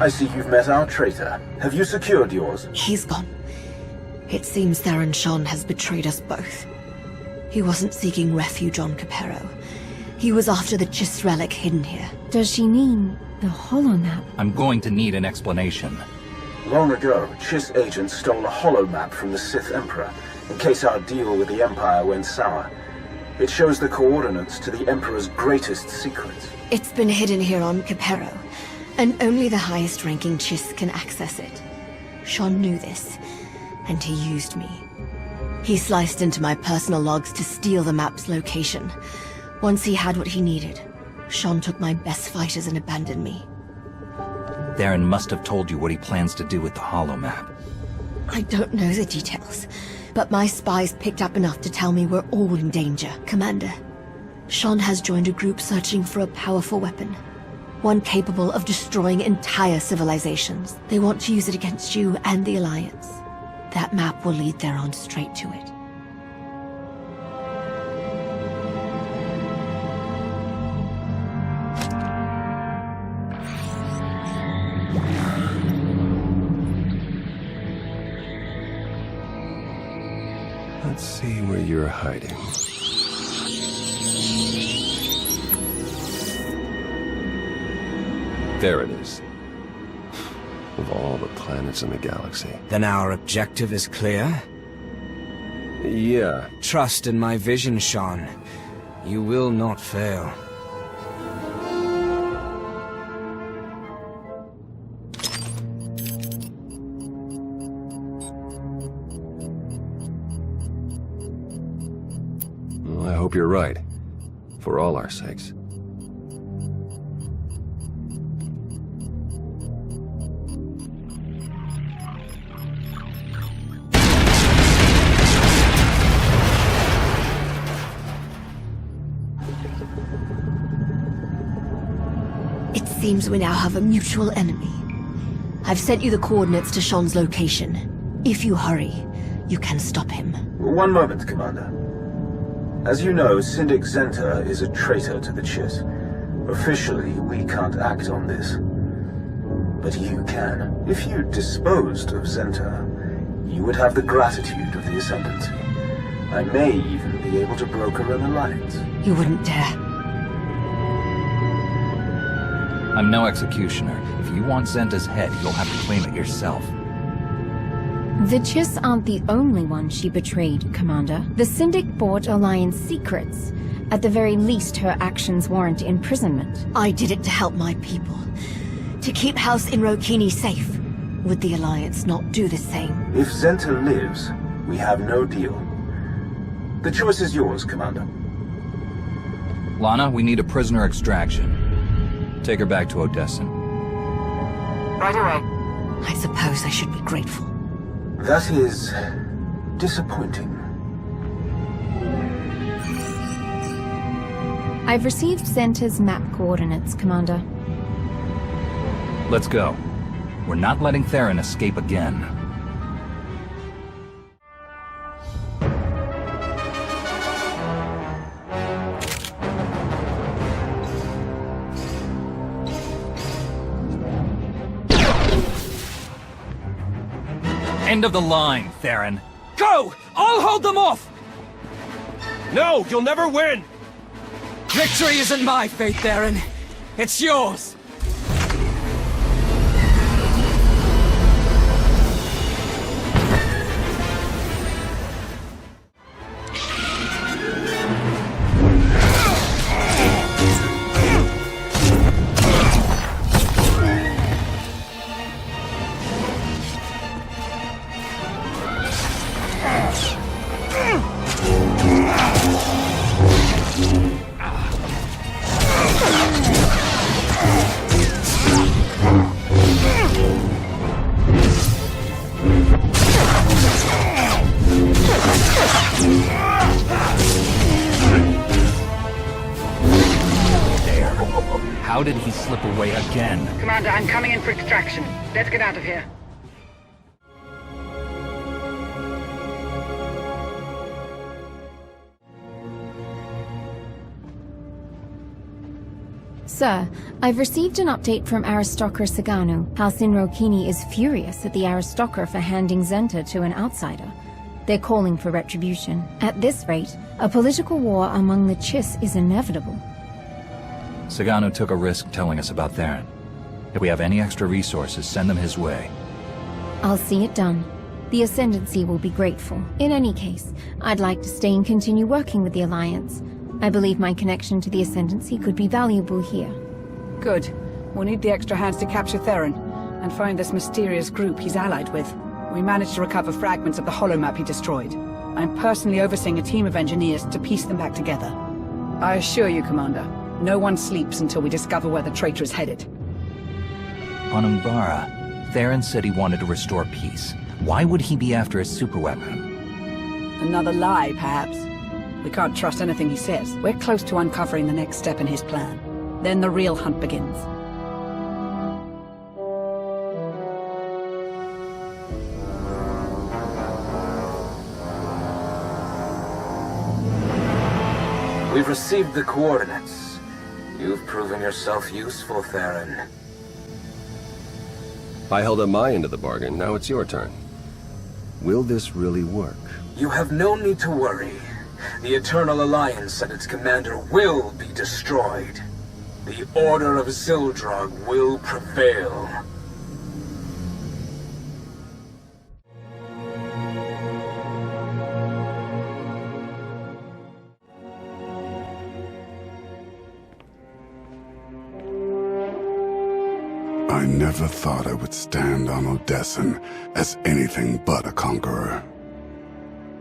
I see you've met our traitor. Have you secured yours? He's gone. It seems Theron Shan has betrayed us both. He wasn't seeking refuge on Copero. He was after the Chiss relic hidden here. Does she mean the holomap? I'm going to need an explanation. Long ago, Chiss agents stole a holomap from the Sith Emperor, in case our deal with the Empire went sour. It shows the coordinates to the Emperor's greatest secrets. It's been hidden here on Copero, and only the highest-ranking Chiss can access it. Shan knew this, and he used me. He sliced into my personal logs to steal the map's location. Once he had what he needed, Shan took my best fighters and abandoned me. Theron must have told you what he plans to do with the holomap. I don't know the details, but my spies picked up enough to tell me we're all in danger, Commander. Sean has joined a group searching for a powerful weapon. One capable of destroying entire civilizations. They want to use it against you and the Alliance. That map will lead Theron straight to it. Let's see where you're hiding. There it is. Of all the planets in the galaxy. Then our objective is clear? Yeah. Trust in my vision, Sean. You will not fail. Well, I hope you're right. For all our sakes. It seems we now have a mutual enemy. I've sent you the coordinates to Sean's location. If you hurry, you can stop him. One moment, Commander. As you know, Syndic Zenta is a traitor to the Chiss. Officially, we can't act on this. But you can. If you disposed of Zenta, you would have the gratitude of the Ascendancy. I may even be able to broker an alliance. You wouldn't dare. I'm no executioner. If you want Zenta's head, you'll have to claim it yourself. The Chiss aren't the only one she betrayed, Commander. The Syndic bought Alliance secrets. At the very least, her actions warrant imprisonment. I did it to help my people. To keep House Inrokini safe. Would the Alliance not do the same? If Zenta lives, we have no deal. The choice is yours, Commander. Lana, we need a prisoner extraction. Take her back to Odessan. Right away. I suppose I should be grateful. That is disappointing. I've received Zenta's map coordinates, Commander. Let's go. We're not letting Theron escape again. End of the line, Theron. Go! I'll hold them off! No, you'll never win! Victory isn't my fate, Theron. It's yours! How did he slip away again? Commander, I'm coming in for extraction. Let's get out of here. Sir, I've received an update from Aristocrat Saganu. House Inrokini is furious at the Aristocrat for handing Zenta to an outsider. They're calling for retribution. At this rate, a political war among the Chiss is inevitable. Saganu took a risk telling us about Theron. If we have any extra resources, send them his way. I'll see it done. The Ascendancy will be grateful. In any case, I'd like to stay and continue working with the Alliance. I believe my connection to the Ascendancy could be valuable here. Good. We'll need the extra hands to capture Theron, and find this mysterious group he's allied with. We managed to recover fragments of the holomap he destroyed. I'm personally overseeing a team of engineers to piece them back together. I assure you, Commander, no one sleeps until we discover where the traitor is headed. On Umbara, Theron said he wanted to restore peace. Why would he be after a superweapon? Another lie, perhaps. We can't trust anything he says. We're close to uncovering the next step in his plan. Then the real hunt begins. We've received the coordinates. You've proven yourself useful, Theron. I held up my end of the bargain, now it's your turn. Will this really work? You have no need to worry. The Eternal Alliance and its commander will be destroyed. The Order of Zeldro will prevail. I never thought I would stand on Odessen as anything but a conqueror.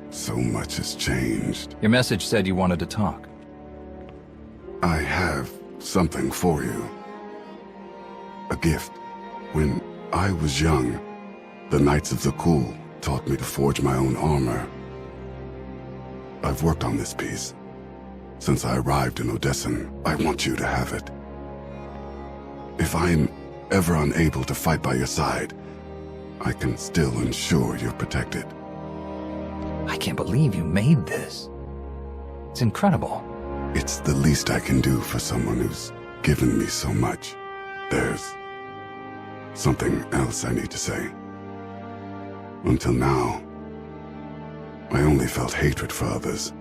So much has changed. Your message said you wanted to talk. I have something for you. A gift. When I was young, the Knights of the Cool taught me to forge my own armor. I've worked on this piece. Since I arrived in Odessen, I want you to have it. If I'm ever unable to fight by your side, I can still ensure you're protected. I can't believe you made this. It's incredible. It's the least I can do for someone who's given me so much. There's something else I need to say. Until now, I only felt hatred for others.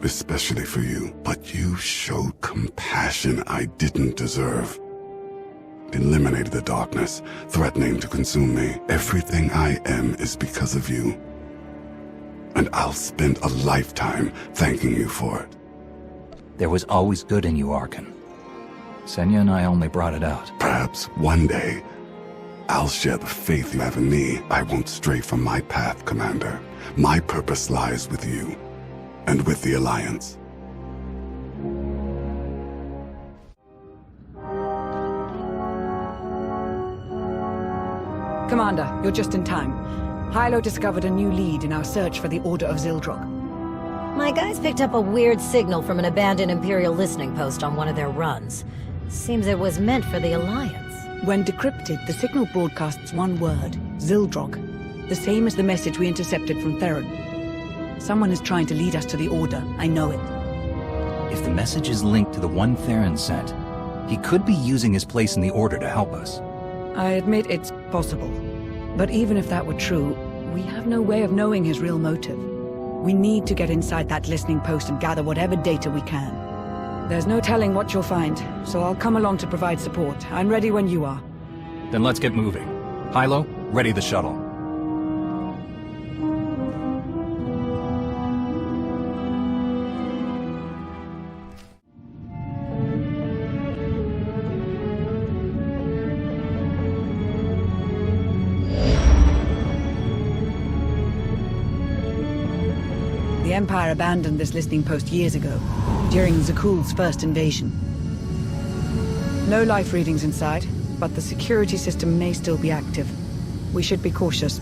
Especially for you. But you showed compassion I didn't deserve. Eliminated the darkness, threatening to consume me. Everything I am is because of you. And I'll spend a lifetime thanking you for it. There was always good in you, Arcann. Senya and I only brought it out. Perhaps one day, I'll share the faith you have in me. I won't stray from my path, Commander. My purpose lies with you, and with the Alliance. Commander, you're just in time. Hilo discovered a new lead in our search for the Order of Zeldro. My guys picked up a weird signal from an abandoned Imperial listening post on one of their runs. Seems it was meant for the Alliance. When decrypted, the signal broadcasts one word, Zeldrog. The same as the message we intercepted from Theron. Someone is trying to lead us to the Order, I know it. If the message is linked to the one Theron sent, he could be using his place in the Order to help us. I admit it's possible. But even if that were true, we have no way of knowing his real motive. We need to get inside that listening post and gather whatever data we can. There's no telling what you'll find, so I'll come along to provide support. I'm ready when you are. Then let's get moving. Hilo, ready the shuttle. The Empire abandoned this listening post years ago, during Zakuul's first invasion. No life readings inside, but the security system may still be active. We should be cautious.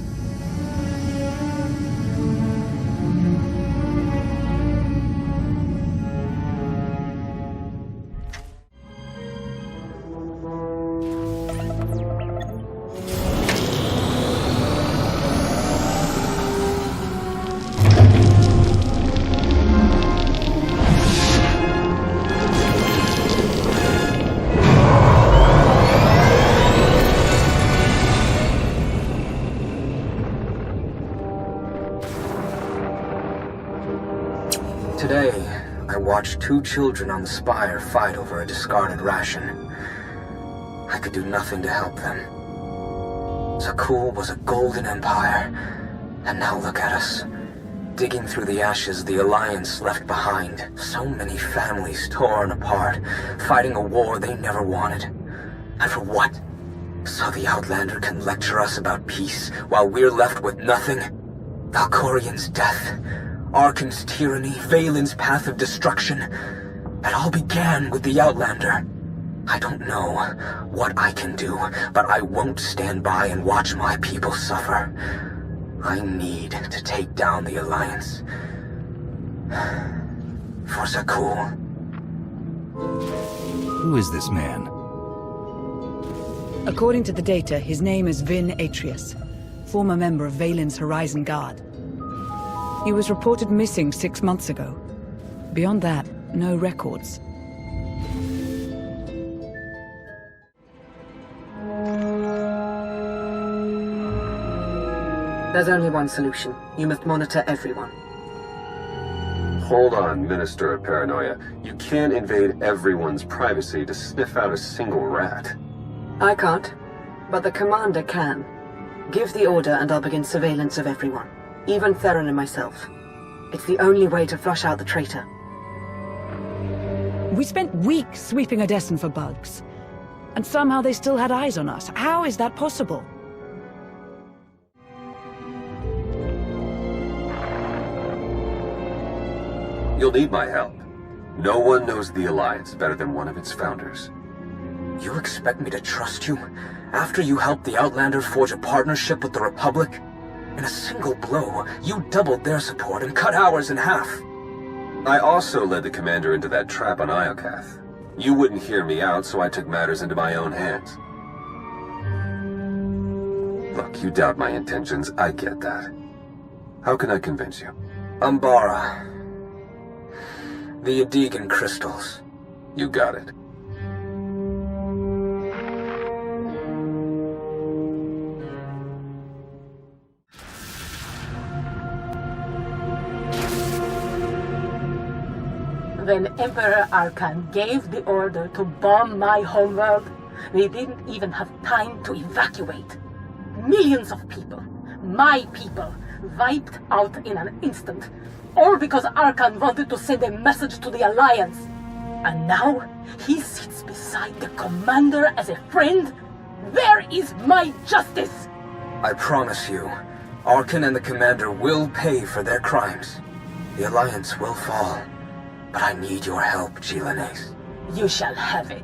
Today, I watched two children on the Spire fight over a discarded ration. I could do nothing to help them. Zakuul was a golden empire, and now look at us. Digging through the ashes the Alliance left behind. So many families torn apart, fighting a war they never wanted. And for what? So the Outlander can lecture us about peace, while we're left with nothing? Valkorian's death, Arcann's tyranny, Valen's path of destruction. It all began with the Outlander. I don't know what I can do, but I won't stand by and watch my people suffer. I need to take down the Alliance. For Zakuul. Who is this man? According to the data, his name is Vin Atrius, former member of Valen's Horizon Guard. He was reported missing 6 months ago. Beyond that, no records. There's only one solution. You must monitor everyone. Hold on, Minister of Paranoia. You can't invade everyone's privacy to sniff out a single rat. I can't, but the commander can. Give the order and I'll begin surveillance of everyone, even Theron and myself. It's the only way to flush out the traitor. We spent weeks sweeping Odessen for bugs, and somehow they still had eyes on us. How is that possible? You'll need my help. No one knows the Alliance better than one of its founders. You expect me to trust you? After you helped the Outlander forge a partnership with the Republic? In a single blow, you doubled their support and cut ours in half. I also led the commander into that trap on Iokath. You wouldn't hear me out, so I took matters into my own hands. Look, you doubt my intentions, I get that. How can I convince you? Umbara. The Adegan crystals. You got it. When Emperor Arcann gave the order to bomb my homeworld, we didn't even have time to evacuate. Millions of people, my people, wiped out in an instant. All because Arcann wanted to send a message to the Alliance. And now, he sits beside the commander as a friend? Where is my justice? I promise you, Arcann and the commander will pay for their crimes. The Alliance will fall. But I need your help, Gilanes. You shall have it.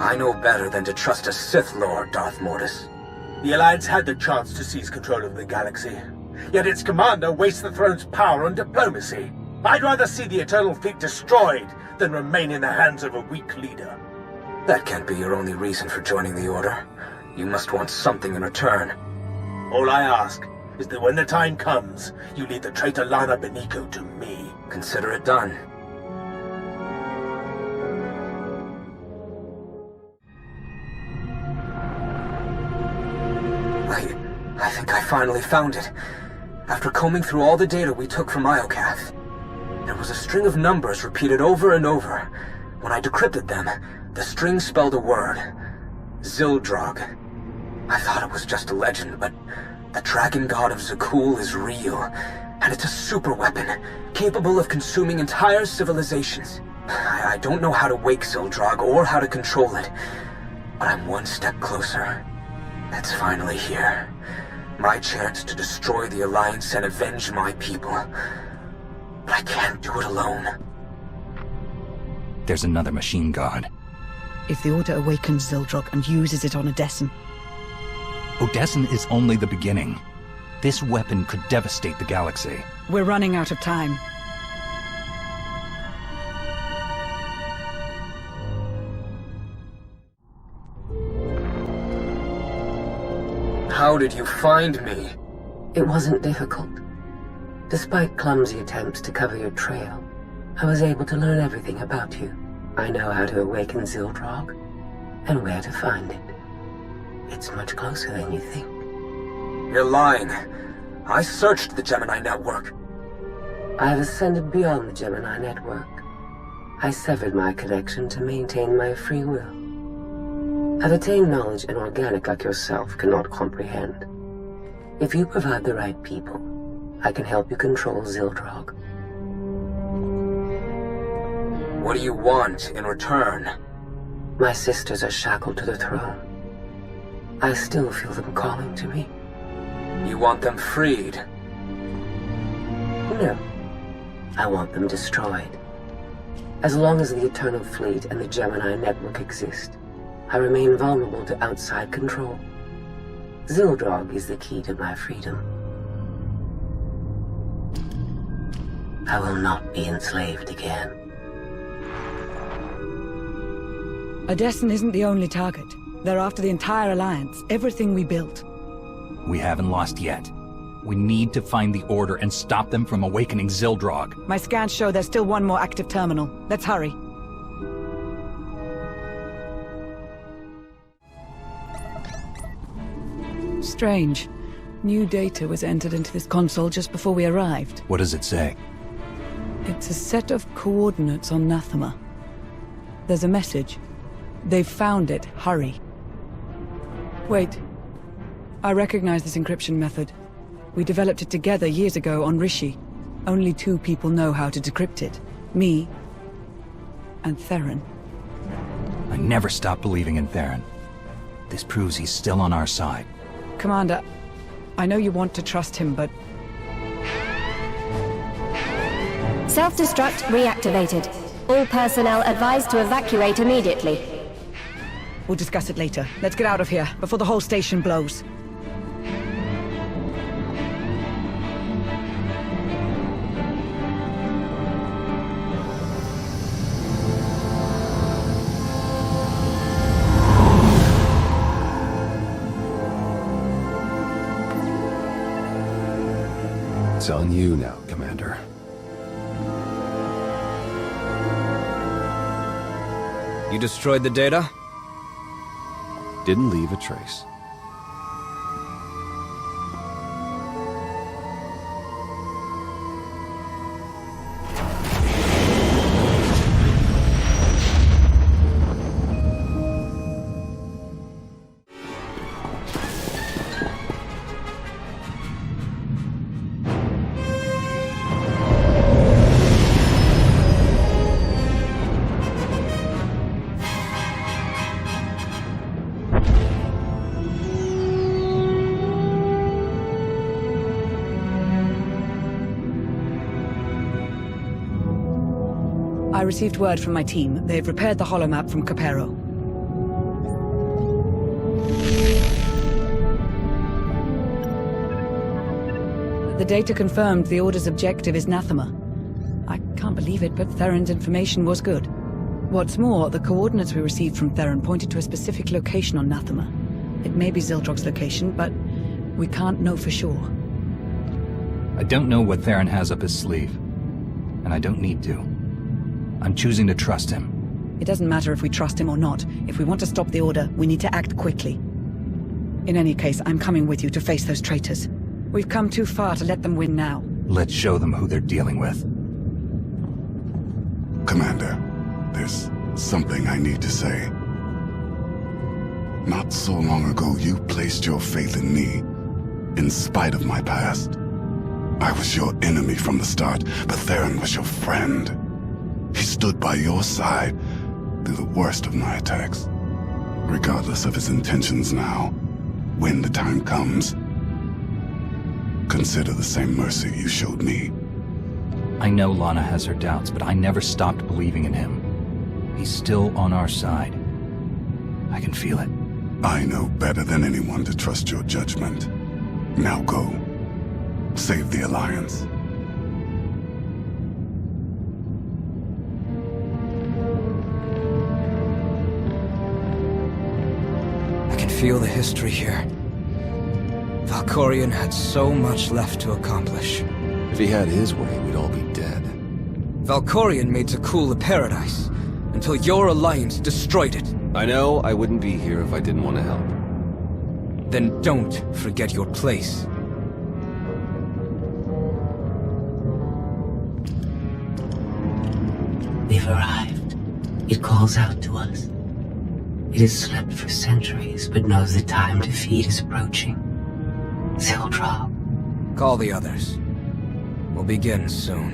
I know better than to trust a Sith Lord, Darth Mortis. The Alliance had the chance to seize control of the galaxy, yet its commander wastes the throne's power on diplomacy. I'd rather see the Eternal Fleet destroyed than remain in the hands of a weak leader. That can't be your only reason for joining the Order. You must want something in return. All I ask is that when the time comes, you lead the traitor Lana Beniko to me. Consider it done. I think I finally found it. After combing through all the data we took from Iokath, there was a string of numbers repeated over and over. When I decrypted them, the string spelled a word. Zeldro. I thought it was just a legend, but the dragon god of Zakuul is real, and it's a superweapon, capable of consuming entire civilizations. I don't know how to wake Zeldro or how to control it, but I'm one step closer. It's finally here. My chance to destroy the Alliance and avenge my people. But I can't do it alone. There's another machine guard. If the Order awakens Zeldro and uses it on Odessen... Odessen is only the beginning. This weapon could devastate the galaxy. We're running out of time. How did you find me? It wasn't difficult. Despite clumsy attempts to cover your trail, I was able to learn everything about you. I know how to awaken Zeldro, and where to find it. It's much closer than you think. You're lying. I searched the Gemini network. I have ascended beyond the Gemini network. I severed my connection to maintain my free will. I've attained knowledge an organic like yourself cannot comprehend. If you provide the right people, I can help you control Zeldro. What do you want in return? My sisters are shackled to the throne. I still feel them calling to me. You want them freed? No. I want them destroyed. As long as the Eternal Fleet and the Gemini Network exist, I remain vulnerable to outside control. Zeldro is the key to my freedom. I will not be enslaved again. Odessen isn't the only target. They're after the entire Alliance, everything we built. We haven't lost yet. We need to find the Order and stop them from awakening Zeldro. My scans show there's still one more active terminal. Let's hurry. Strange. New data was entered into this console just before we arrived. What does it say? It's a set of coordinates on Nathema. There's a message. They've found it. Hurry. Wait. I recognize this encryption method. We developed it together years ago on Rishi. Only 2 people know how to decrypt it. Me and Theron. I never stopped believing in Theron. This proves he's still on our side. Commander, I know you want to trust him, but... Self-destruct reactivated. All personnel advised to evacuate immediately. We'll discuss it later. Let's get out of here, before the whole station blows. It's on you now, Commander. You destroyed the data? Didn't leave a trace. I received word from my team. They've repaired the holomap from Copero. The data confirmed the Order's objective is Nathema. I can't believe it, but Theron's information was good. What's more, the coordinates we received from Theron pointed to a specific location on Nathema. It may be Zeldrog's location, but we can't know for sure. I don't know what Theron has up his sleeve, and I don't need to. I'm choosing to trust him. It doesn't matter if we trust him or not. If we want to stop the Order, we need to act quickly. In any case, I'm coming with you to face those traitors. We've come too far to let them win now. Let's show them who they're dealing with. Commander, there's something I need to say. Not so long ago, you placed your faith in me, in spite of my past. I was your enemy from the start, but Theron was your friend. He stood by your side through the worst of my attacks. Regardless of his intentions now, when the time comes, consider the same mercy you showed me. I know Lana has her doubts, but I never stopped believing in him. He's still on our side. I can feel it. I know better than anyone to trust your judgment. Now go. Save the Alliance. I can feel the history here. Valkorion had so much left to accomplish. If he had his way, we'd all be dead. Valkorion made Zakul a paradise, until your Alliance destroyed it. I know I wouldn't be here if I didn't want to help. Then don't forget your place. We've arrived. It calls out to us. It has slept for centuries, but knows the time to feed is approaching. Zeldro. Call the others. We'll begin soon.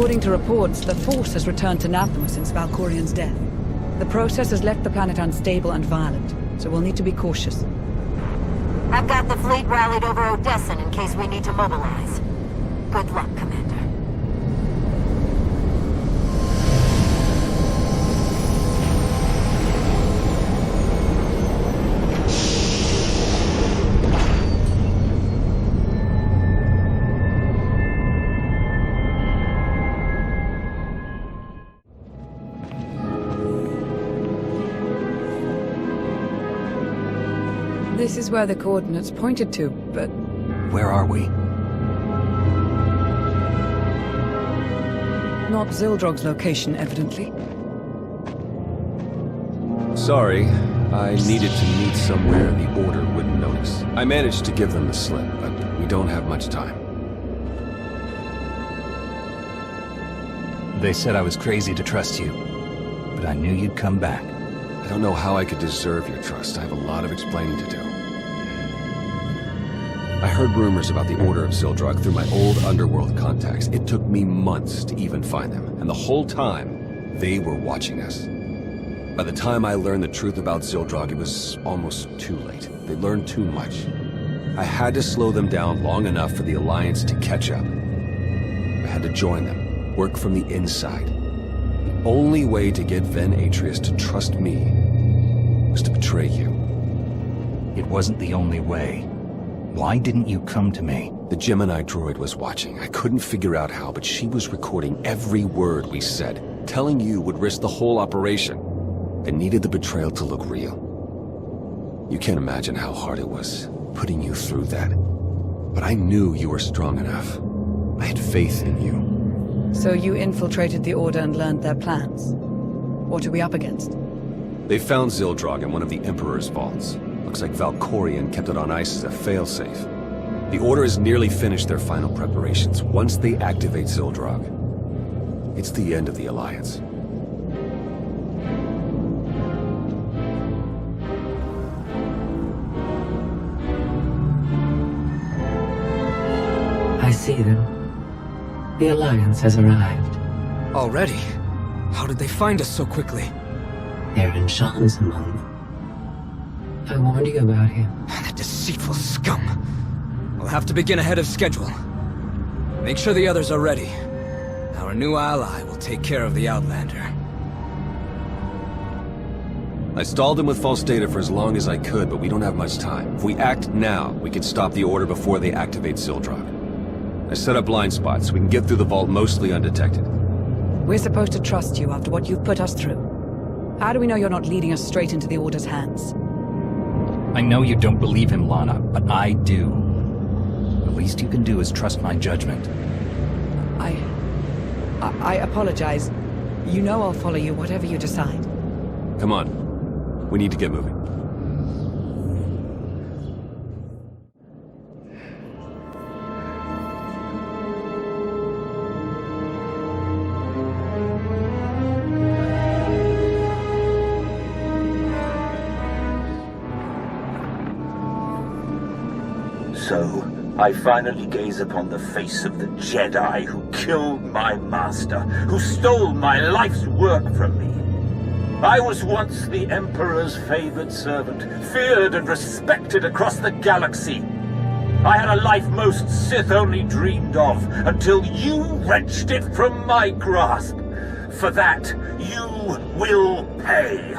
According to reports, the Force has returned to Nathema since Valkorian's death. The process has left the planet unstable and violent, so we'll need to be cautious. I've got the fleet rallied over Odessa in case we need to mobilize. Good luck, Commander. This is where the coordinates pointed to, but... Where are we? Not Zeldrog's location, evidently. Sorry, I needed to meet somewhere the Order wouldn't notice. I managed to give them the slip, but we don't have much time. They said I was crazy to trust you, but I knew you'd come back. I don't know how I could deserve your trust. I have a lot of explaining to do. I heard rumors about the Order of Zeldrog through my old underworld contacts. It took me months to even find them, and the whole time, they were watching us. By the time I learned the truth about Zeldrog, it was almost too late. They learned too much. I had to slow them down long enough for the Alliance to catch up. I had to join them, work from the inside. The only way to get Ven Atreus to trust me was to betray you. It wasn't the only way. Why didn't you come to me? The Gemini droid was watching. I couldn't figure out how, but she was recording every word we said. Telling you would risk the whole operation. I needed the betrayal to look real. You can't imagine how hard it was, putting you through that. But I knew you were strong enough. I had faith in you. So you infiltrated the Order and learned their plans? What are we up against? They found Zeldrog in one of the Emperor's vaults. Looks like Valkorian kept it on ice as a failsafe. The Order has nearly finished their final preparations. Once they activate Zeldrog, it's the end of the Alliance. I see them. The Alliance has arrived. Already? How did they find us so quickly? Theron Shan's among them. I warned you about him. That deceitful scum. We'll have to begin ahead of schedule. Make sure the others are ready. Our new ally will take care of the Outlander. I stalled him with false data for as long as I could, but we don't have much time. If we act now, we can stop the Order before they activate Zeldrog. I set up blind spots so we can get through the vault mostly undetected. We're supposed to trust you after what you've put us through. How do we know you're not leading us straight into the Order's hands? I know you don't believe him, Lana, but I do. The least you can do is trust my judgment. I apologize. You know I'll follow you, whatever you decide. Come on. We need to get moving. So, I finally gaze upon the face of the Jedi who killed my master, who stole my life's work from me. I was once the Emperor's favored servant, feared and respected across the galaxy. I had a life most Sith only dreamed of, until you wrenched it from my grasp. For that, you will pay.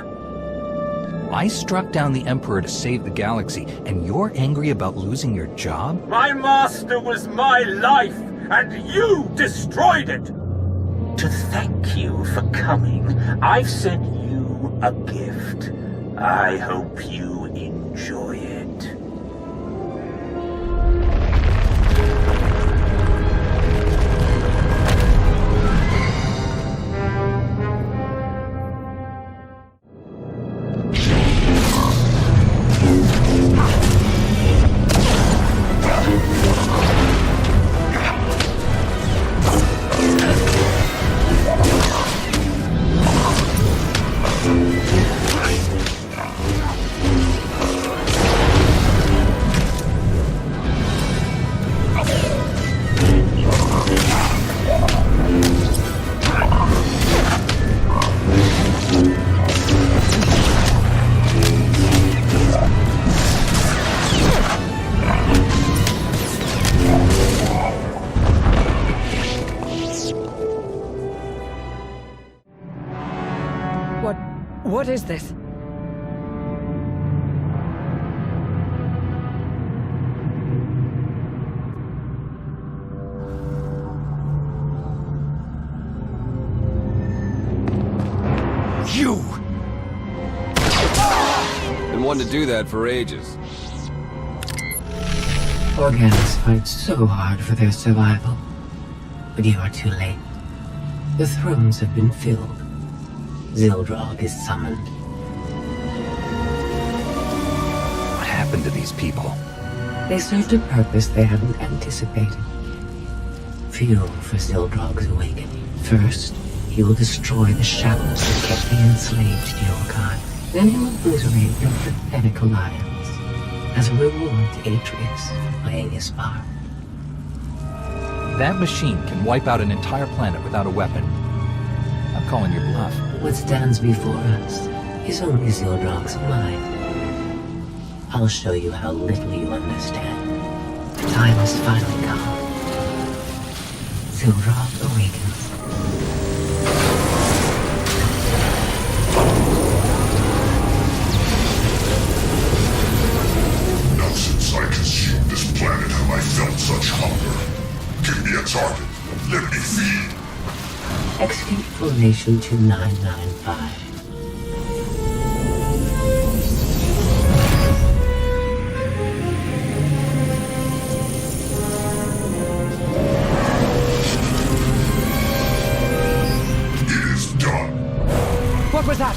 I struck down the Emperor to save the galaxy, and you're angry about losing your job? My master was my life, and you destroyed it! To thank you for coming, I've sent you a gift. I hope you enjoy it. What is this? You! Been wanting to do that for ages. Organics fight so hard for their survival. But you are too late. The thrones have been filled. Zeldro is summoned. What happened to these people? They served a purpose they hadn't anticipated. Fuel for Zeldrog's awakening. First, he will destroy the shackles that kept the enslaved Iokath. Then he will obliterate your pathetic alliance. As a reward to Atreus, my Aspar. That machine can wipe out an entire planet without a weapon. I'm calling your bluff. What stands before us is only Zeldrog's mind. I'll show you how little you understand. The time has finally come. Zeldrog awakens. Not since I consumed this planet have I felt such hunger. Give me a target. Let me feed. Execute Formation 2995. It is done. What was that?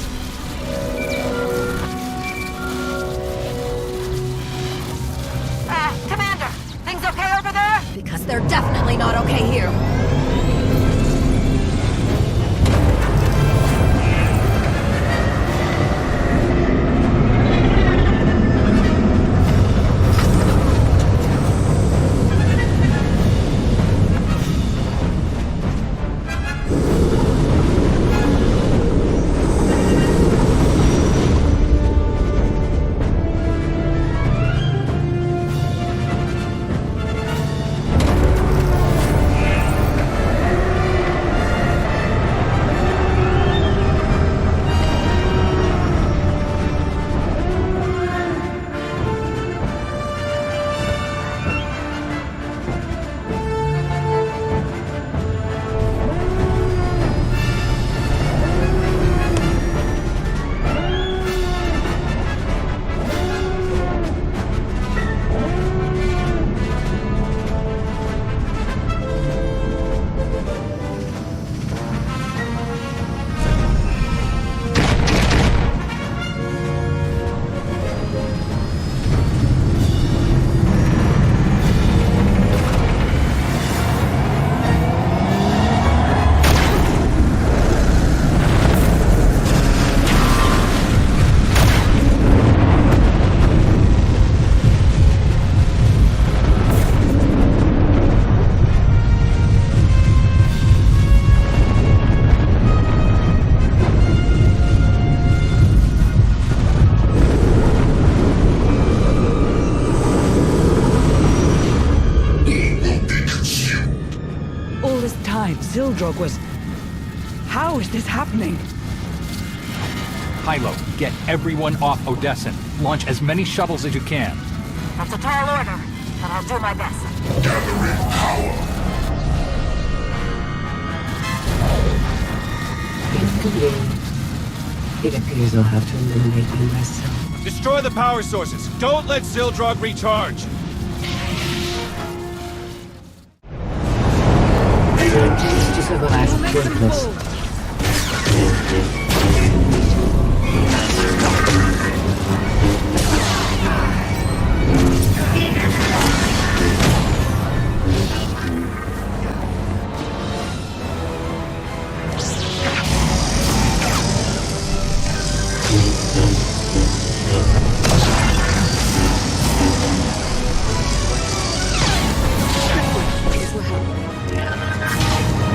Commander! Things okay over there? Because they're definitely not okay here. Zeldrog was... How is this happening? Hilo, get everyone off Odessan. Launch as many shuttles as you can. That's a tall order, but I'll do my best. Gathering power. Inconvenient. It appears I'll have to eliminate you myself. Destroy the power sources. Don't let Zeldrog recharge. Your chance to survive pointless.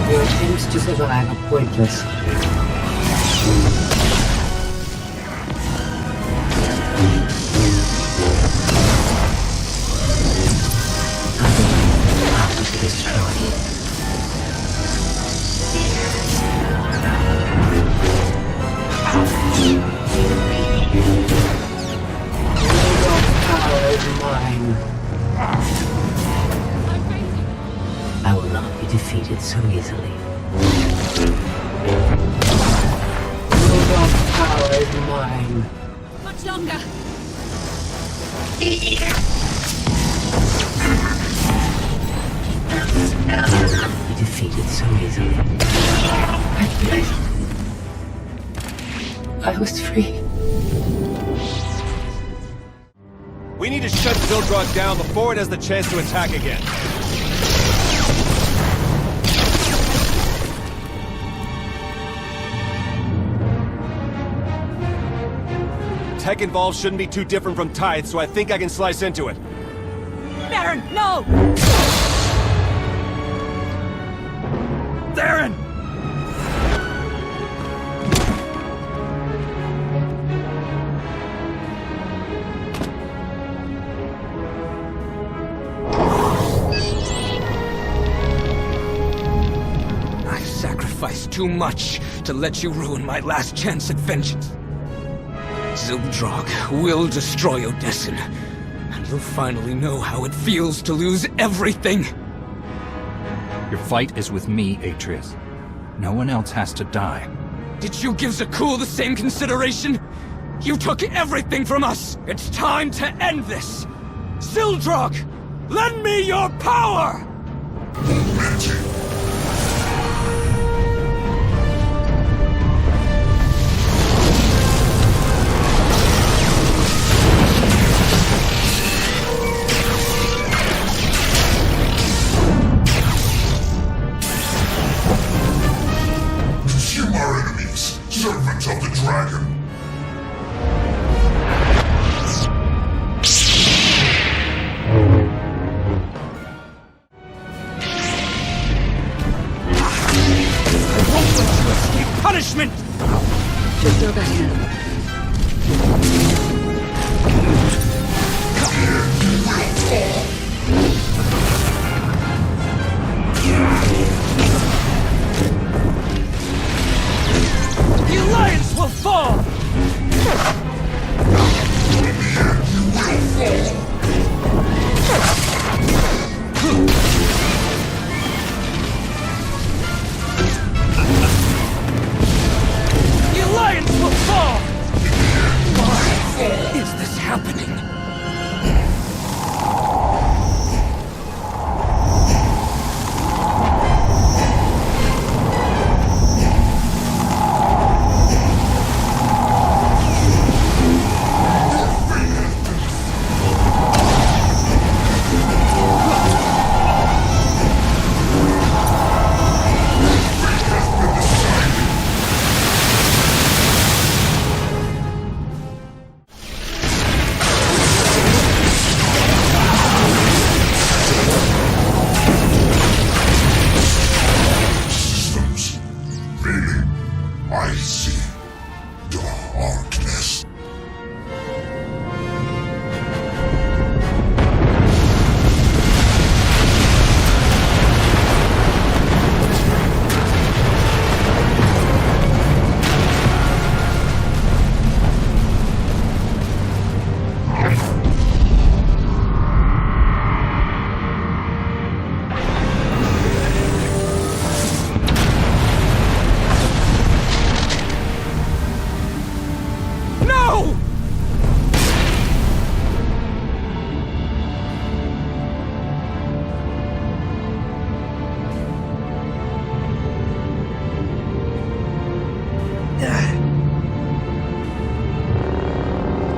Your attempts to survive are pointless. I'll destroy you. so easily. Zeldrog's power is mine. Much longer. He defeated so easily. I was free. We need to shut Zeldrog down before it has the chance to attack again. Tech involved shouldn't be too different from Tithe, so I think I can slice into it. Theron, no! Theron! I've sacrificed too much to let you ruin my last chance at vengeance. Zeldrog will destroy Odessen, and you'll finally know how it feels to lose everything! Your fight is with me, Atreus. No one else has to die. Did you give Zakul the same consideration? You took everything from us! It's time to end this! Zeldrog! Lend me your power! Servants of the dragon. I won't let you escape punishment! Just over here. The Alliance will fall! The Alliance will fall! Why is this happening?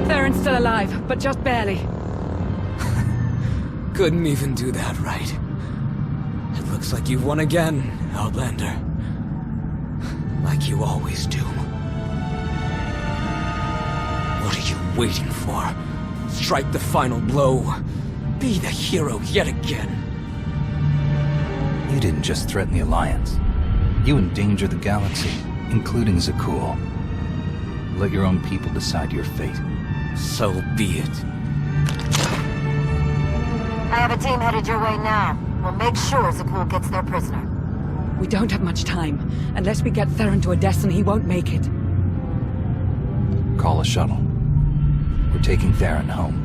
Theron's still alive, but just barely. Couldn't even do that right. It looks like you've won again, Outlander. Like you always do. What are you waiting for? Strike the final blow. Be the hero yet again. You didn't just threaten the Alliance. You endanger the galaxy, including Zakul. Let your own people decide your fate. So be it. I have a team headed your way now. We'll make sure Zakul gets their prisoner. We don't have much time. Unless we get Theron to Odessen, he won't make it. Call a shuttle. We're taking Theron home.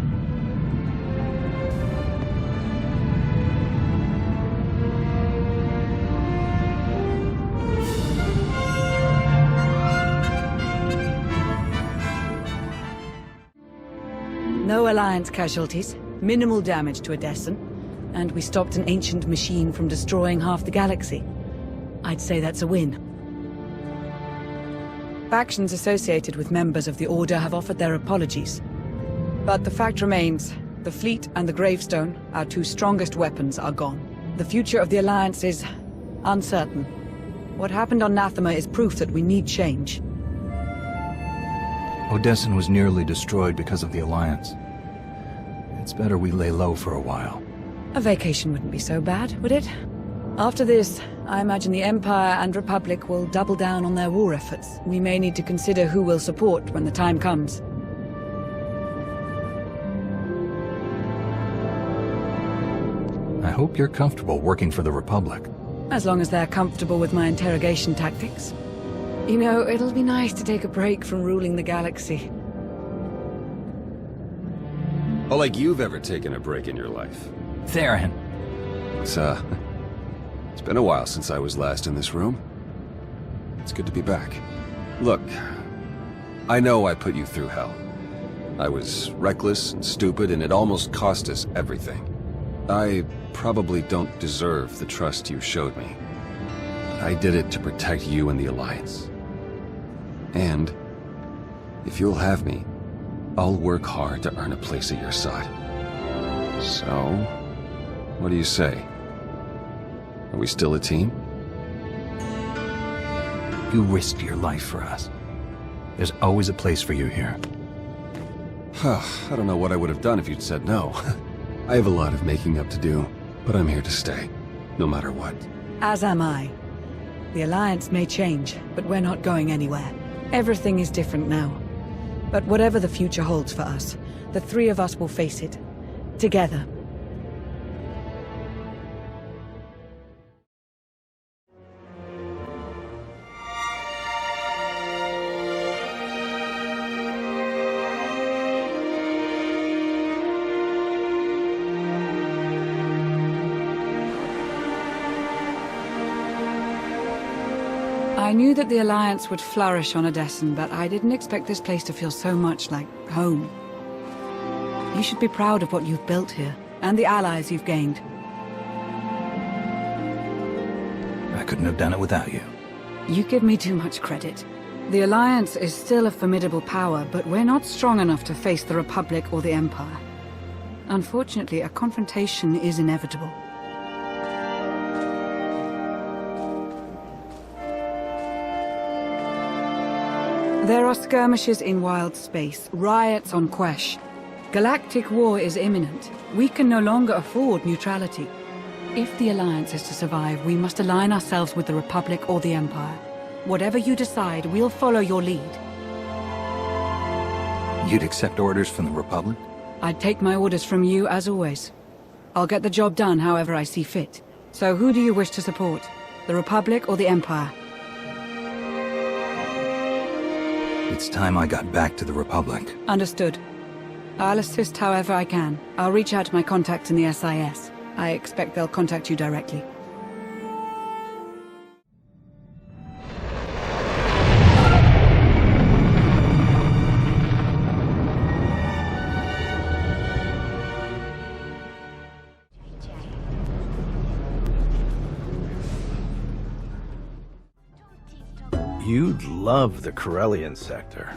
No Alliance casualties, minimal damage to Odessen, and we stopped an ancient machine from destroying half the galaxy. I'd say that's a win. Factions associated with members of the Order have offered their apologies. But the fact remains, the fleet and the gravestone, our two strongest weapons, are gone. The future of the Alliance is uncertain. What happened on Nathema is proof that we need change. Odessen was nearly destroyed because of the Alliance. It's better we lay low for a while. A vacation wouldn't be so bad, would it? After this, I imagine the Empire and Republic will double down on their war efforts. We may need to consider who we'll support when the time comes. I hope you're comfortable working for the Republic. As long as they're comfortable with my interrogation tactics. You know, it'll be nice to take a break from ruling the galaxy. Oh, like you've ever taken a break in your life. Theron. It's been a while since I was last in this room. It's good to be back. Look, I know I put you through hell. I was reckless and stupid, and it almost cost us everything. I probably don't deserve the trust you showed me. But I did it to protect you and the Alliance. And if you'll have me, I'll work hard to earn a place at your side. So, what do you say? Are we still a team? You risked your life for us. There's always a place for you here. I don't know what I would have done if you'd said no. I have a lot of making up to do, but I'm here to stay, no matter what. As am I. The Alliance may change, but we're not going anywhere. Everything is different now. But whatever the future holds for us, the three of us will face it. Together. I knew that the Alliance would flourish on Odessen, but I didn't expect this place to feel so much like home. You should be proud of what you've built here, and the allies you've gained. I couldn't have done it without you. You give me too much credit. The Alliance is still a formidable power, but we're not strong enough to face the Republic or the Empire. Unfortunately, a confrontation is inevitable. There are skirmishes in wild space, riots on Quesh. Galactic war is imminent. We can no longer afford neutrality. If the Alliance is to survive, we must align ourselves with the Republic or the Empire. Whatever you decide, we'll follow your lead. You'd accept orders from the Republic? I'd take my orders from you, as always. I'll get the job done however I see fit. So who do you wish to support? The Republic or the Empire? It's time I got back to the Republic. Understood. I'll assist however I can. I'll reach out to my contacts in the SIS. I expect they'll contact you directly. You'd love the Corellian sector.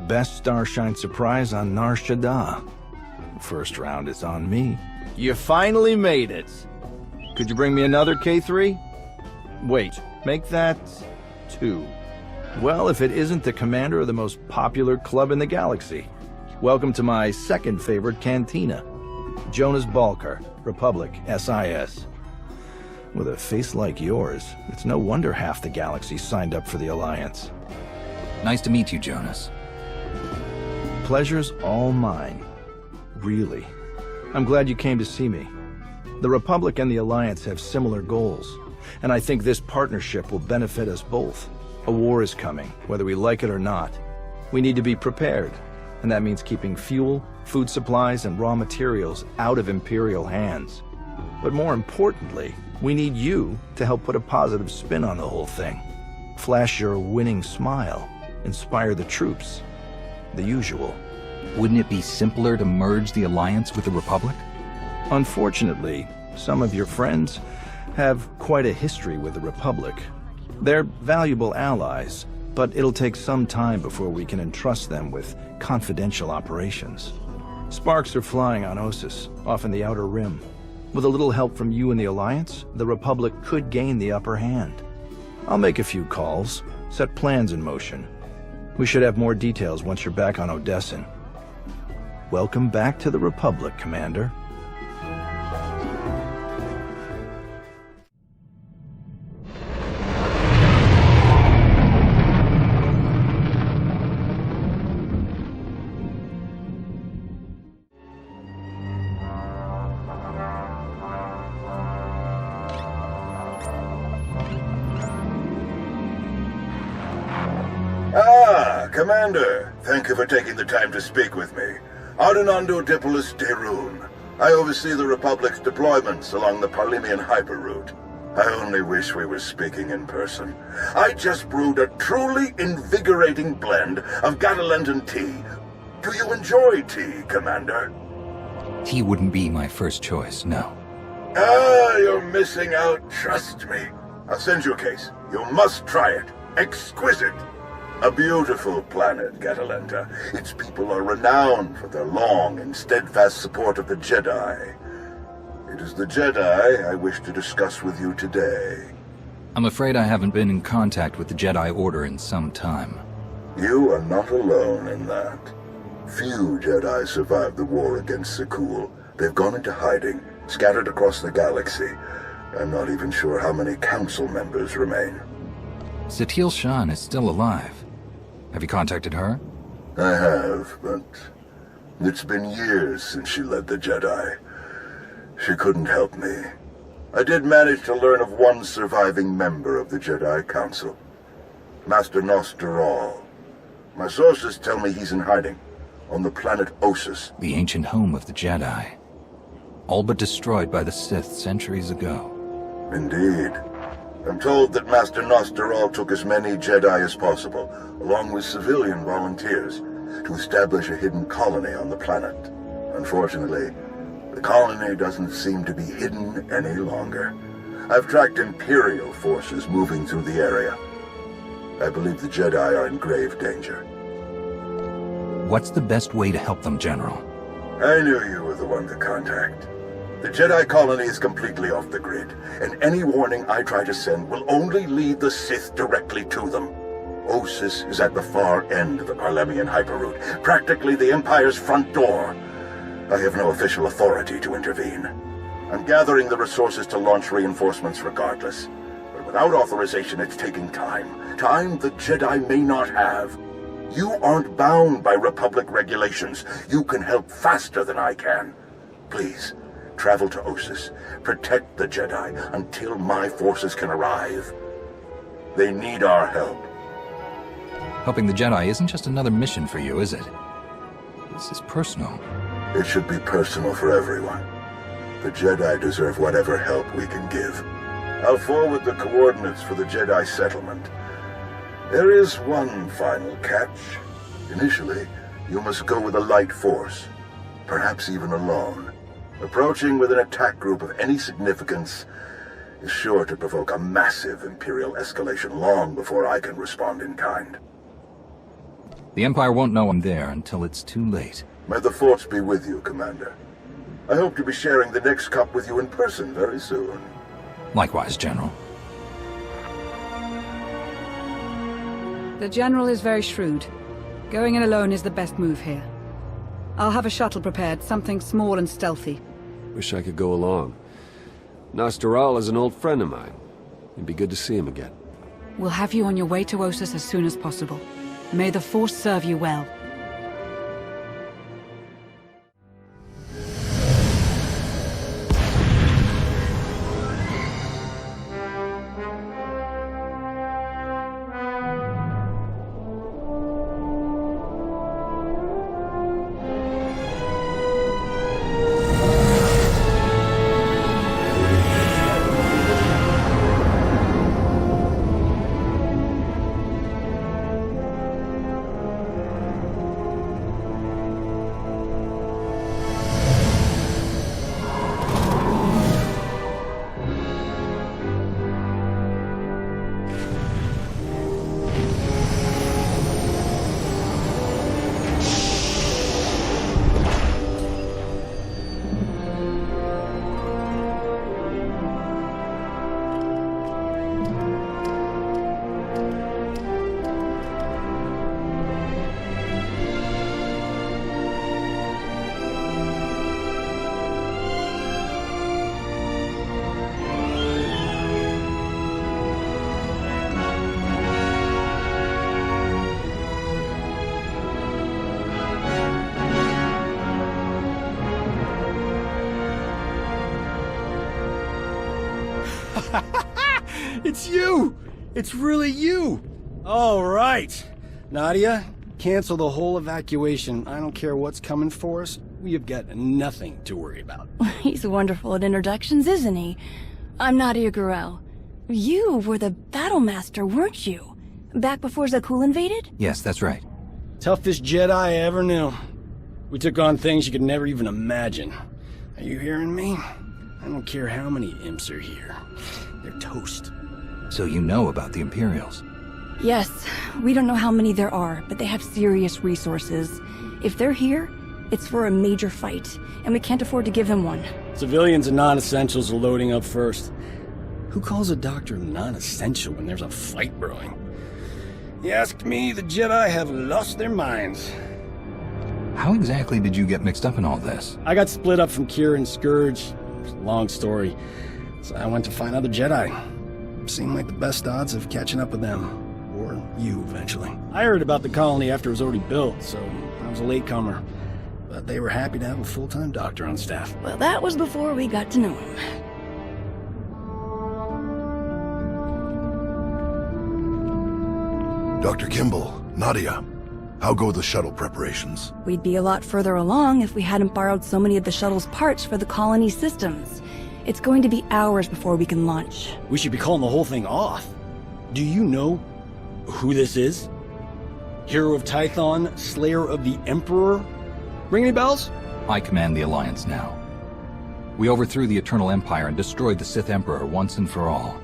Best Starshine surprise on Nar Shaddaa. First round is on me. You finally made it. Could you bring me another K3? Wait, make that 2. Well, if it isn't the commander of the most popular club in the galaxy. Welcome to my second favorite cantina. Jonas Balkar, Republic, SIS. With a face like yours, it's no wonder half the galaxy signed up for the Alliance. Nice to meet you, Jonas. Pleasure's all mine. Really. I'm glad you came to see me. The Republic and the Alliance have similar goals, and I think this partnership will benefit us both. A war is coming, whether we like it or not. We need to be prepared, and that means keeping fuel, food supplies, and raw materials out of Imperial hands. But more importantly, we need you to help put a positive spin on the whole thing. Flash your winning smile, inspire the troops. The usual. Wouldn't it be simpler to merge the Alliance with the Republic? Unfortunately, some of your friends have quite a history with the Republic. They're valuable allies, but it'll take some time before we can entrust them with confidential operations. Sparks are flying on Ossus, off in the Outer Rim. With a little help from you and the Alliance, the Republic could gain the upper hand. I'll make a few calls, set plans in motion. We should have more details once you're back on Odessen. Welcome back to the Republic, Commander. Commander, thank you for taking the time to speak with me. Ardinando Dipolis Derun. I oversee the Republic's deployments along the Parlemian hyperroute. I only wish we were speaking in person. I just brewed a truly invigorating blend of Gatalentan tea. Do you enjoy tea, Commander? Tea wouldn't be my first choice, no. You're missing out, trust me. I'll send you a case. You must try it. Exquisite. A beautiful planet, Gatalenta. Its people are renowned for their long and steadfast support of the Jedi. It is the Jedi I wish to discuss with you today. I'm afraid I haven't been in contact with the Jedi Order in some time. You are not alone in that. Few Jedi survived the war against Zakul. They've gone into hiding, scattered across the galaxy. I'm not even sure how many council members remain. Satil Shan is still alive. Have you contacted her? I have, but it's been years since she led the Jedi. She couldn't help me. I did manage to learn of one surviving member of the Jedi Council, Master Nostral. My sources tell me he's in hiding, on the planet Ossus. The ancient home of the Jedi. All but destroyed by the Sith centuries ago. Indeed. I'm told that Master Nostral took as many Jedi as possible, along with civilian volunteers, to establish a hidden colony on the planet. Unfortunately, the colony doesn't seem to be hidden any longer. I've tracked Imperial forces moving through the area. I believe the Jedi are in grave danger. What's the best way to help them, General? I knew you were the one to contact. The Jedi colony is completely off the grid, and any warning I try to send will only lead the Sith directly to them. Ossus is at the far end of the Parlemian hyperroute, practically the Empire's front door. I have no official authority to intervene. I'm gathering the resources to launch reinforcements regardless. But without authorization, it's taking time. Time the Jedi may not have. You aren't bound by Republic regulations. You can help faster than I can. Please, travel to Ossus. Protect the Jedi until my forces can arrive. They need our help. Helping the Jedi isn't just another mission for you, is it? This is personal. It should be personal for everyone. The Jedi deserve whatever help we can give. I'll forward the coordinates for the Jedi settlement. There is one final catch. Initially, you must go with a light force, perhaps even alone. Approaching with an attack group of any significance is sure to provoke a massive Imperial escalation long before I can respond in kind. The Empire won't know I'm there until it's too late. May the Force be with you, Commander. I hope to be sharing the next cup with you in person very soon. Likewise, General. The General is very shrewd. Going in alone is the best move here. I'll have a shuttle prepared, something small and stealthy. Wish I could go along. Nostral is an old friend of mine. It'd be good to see him again. We'll have you on your way to Ossus as soon as possible. May the Force serve you well. It's you! It's really you! All right. Nadia, cancel the whole evacuation. I don't care what's coming for us. We have got nothing to worry about. He's wonderful at introductions, isn't he? I'm Nadia Gurel. You were the battle master, weren't you? Back before Zakul invaded? Yes, that's right. Toughest Jedi I ever knew. We took on things you could never even imagine. Are you hearing me? I don't care how many imps are here. They're toast. So you know about the Imperials? Yes. We don't know how many there are, but they have serious resources. If they're here, it's for a major fight, and we can't afford to give them one. Civilians and non-essentials are loading up first. Who calls a doctor non-essential when there's a fight brewing? You ask me, the Jedi have lost their minds. How exactly did you get mixed up in all this? I got split up from Kira and Scourge. It's a long story. So I went to find other Jedi. Seemed like the best odds of catching up with them. Or you, eventually. I heard about the colony after it was already built, so I was a latecomer. But they were happy to have a full-time doctor on staff. Well, that was before we got to know him. Dr. Kimball, Nadia, how go the shuttle preparations? We'd be a lot further along if we hadn't borrowed so many of the shuttle's parts for the colony systems. It's going to be hours before we can launch. We should be calling the whole thing off. Do you know who this is? Hero of Tython, Slayer of the Emperor? Ring any bells? I command the Alliance now. We overthrew the Eternal Empire and destroyed the Sith Emperor once and for all.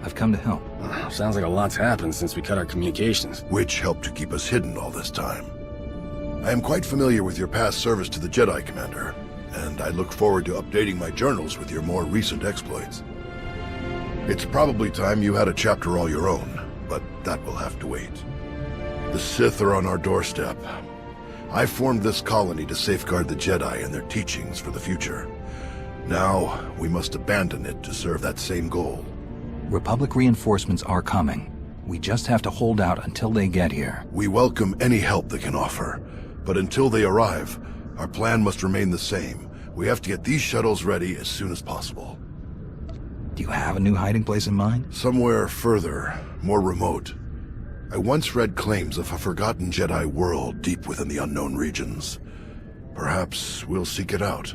I've come to help. Sounds like a lot's happened since we cut our communications. Which helped to keep us hidden all this time. I am quite familiar with your past service to the Jedi, Commander, and I look forward to updating my journals with your more recent exploits. It's probably time you had a chapter all your own, but that will have to wait. The Sith are on our doorstep. I formed this colony to safeguard the Jedi and their teachings for the future. Now, we must abandon it to serve that same goal. Republic reinforcements are coming. We just have to hold out until they get here. We welcome any help they can offer, but until they arrive, our plan must remain the same. We have to get these shuttles ready as soon as possible. Do you have a new hiding place in mind? Somewhere further, more remote. I once read claims of a forgotten Jedi world deep within the unknown regions. Perhaps we'll seek it out.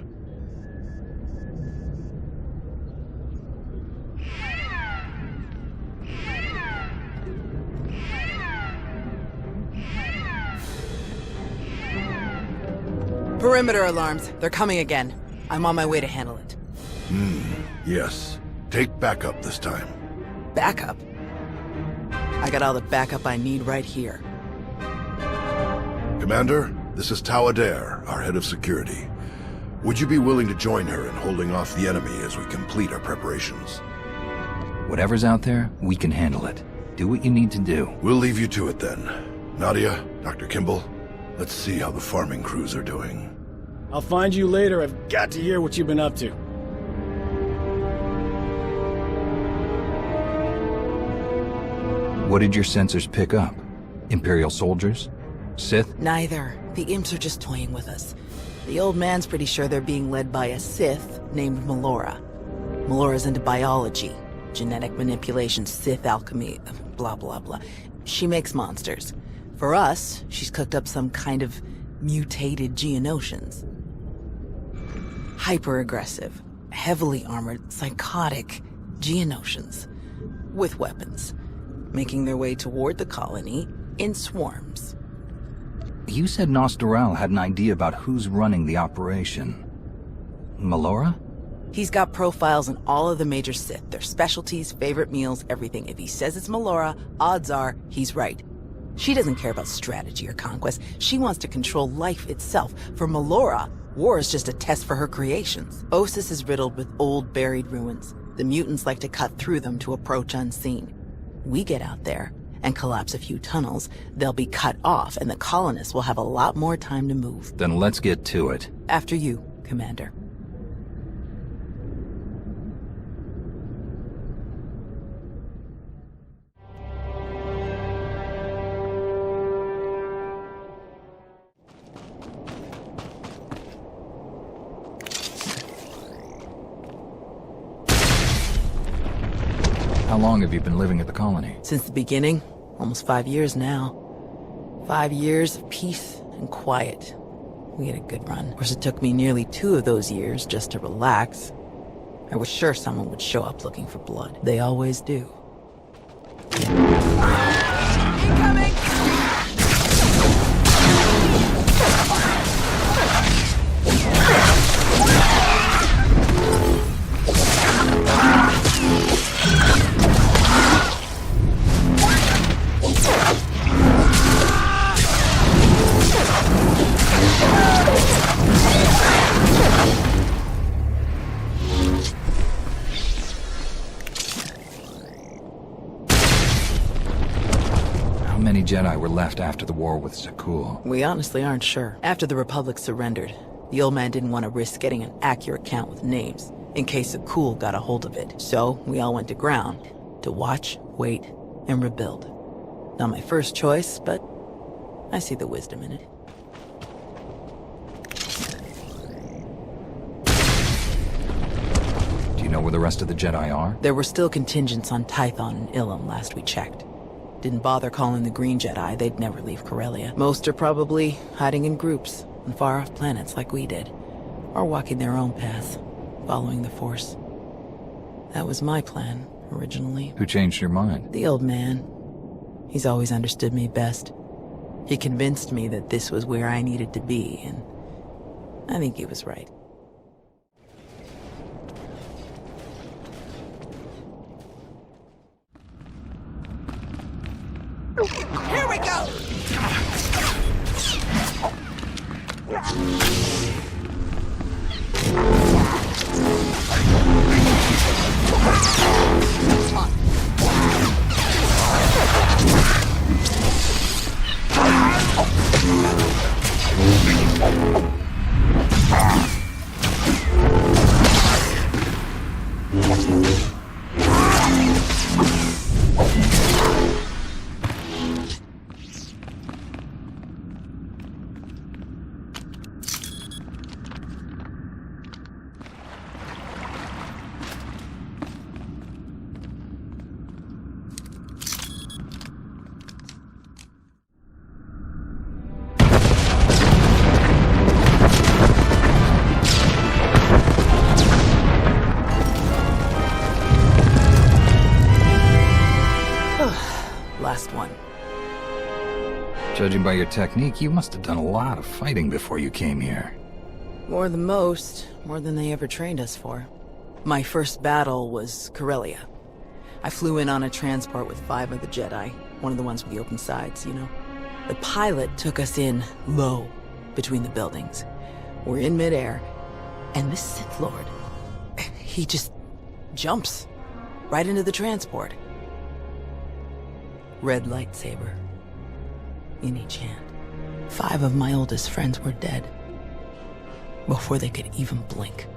Perimeter alarms. They're coming again. I'm on my way to handle it. Yes. Take backup this time. Backup? I got all the backup I need right here. Commander, this is Tau Adair, our head of security. Would you be willing to join her in holding off the enemy as we complete our preparations? Whatever's out there, we can handle it. Do what you need to do. We'll leave you to it then. Nadia, Dr. Kimball, let's see how the farming crews are doing. I'll find you later. I've got to hear what you've been up to. What did your sensors pick up? Imperial soldiers? Sith? Neither. The imps are just toying with us. The old man's pretty sure they're being led by a Sith named Malora. Malora's into biology, genetic manipulation, Sith alchemy, blah blah blah. She makes monsters. For us, she's cooked up some kind of mutated Geonosians. Hyper-aggressive, heavily armored, psychotic Geonosians. With weapons. Making their way toward the colony in swarms. You said Nostoral had an idea about who's running the operation. Malora? He's got profiles on all of the major Sith, their specialties, favorite meals, everything. If he says it's Malora, odds are he's right. She doesn't care about strategy or conquest. She wants to control life itself. For Malora, war is just a test for her creations. Ossus is riddled with old, buried ruins. The mutants like to cut through them to approach unseen. We get out there and collapse a few tunnels, they'll be cut off and the colonists will have a lot more time to move. Then let's get to it. After you, Commander. long have you been living at the colony? Since the beginning, almost 5 years now. 5 years of peace and quiet. We had a good run. Of course, it took me nearly 2 of those years just to relax. I was sure someone would show up looking for blood. They always do. Incoming! How many Jedi were left after the war with Zakul? We honestly aren't sure. After the Republic surrendered, the old man didn't want to risk getting an accurate count with names, in case Zakul got a hold of it. So, we all went to ground, to watch, wait, and rebuild. Not my first choice, but I see the wisdom in it. Do you know where the rest of the Jedi are? There were still contingents on Tython and Ilum last we checked. Didn't bother calling the Green Jedi, they'd never leave Corellia. Most are probably hiding in groups on far-off planets like we did, or walking their own path, following the Force. That was my plan, originally. Who changed your mind? The old man. He's always understood me best. He convinced me that this was where I needed to be, and I think he was right. Here we go! Last one. Judging by your technique, you must have done a lot of fighting before you came here. More than most, more than they ever trained us for. My first battle was Corellia. I flew in on a transport with 5 of the Jedi, one of the ones with the open sides, you know. The pilot took us in low, between the buildings. We're in midair, and this Sith Lord, he just jumps right into the transport. Red lightsaber in each hand. 5 of my oldest friends were dead before they could even blink.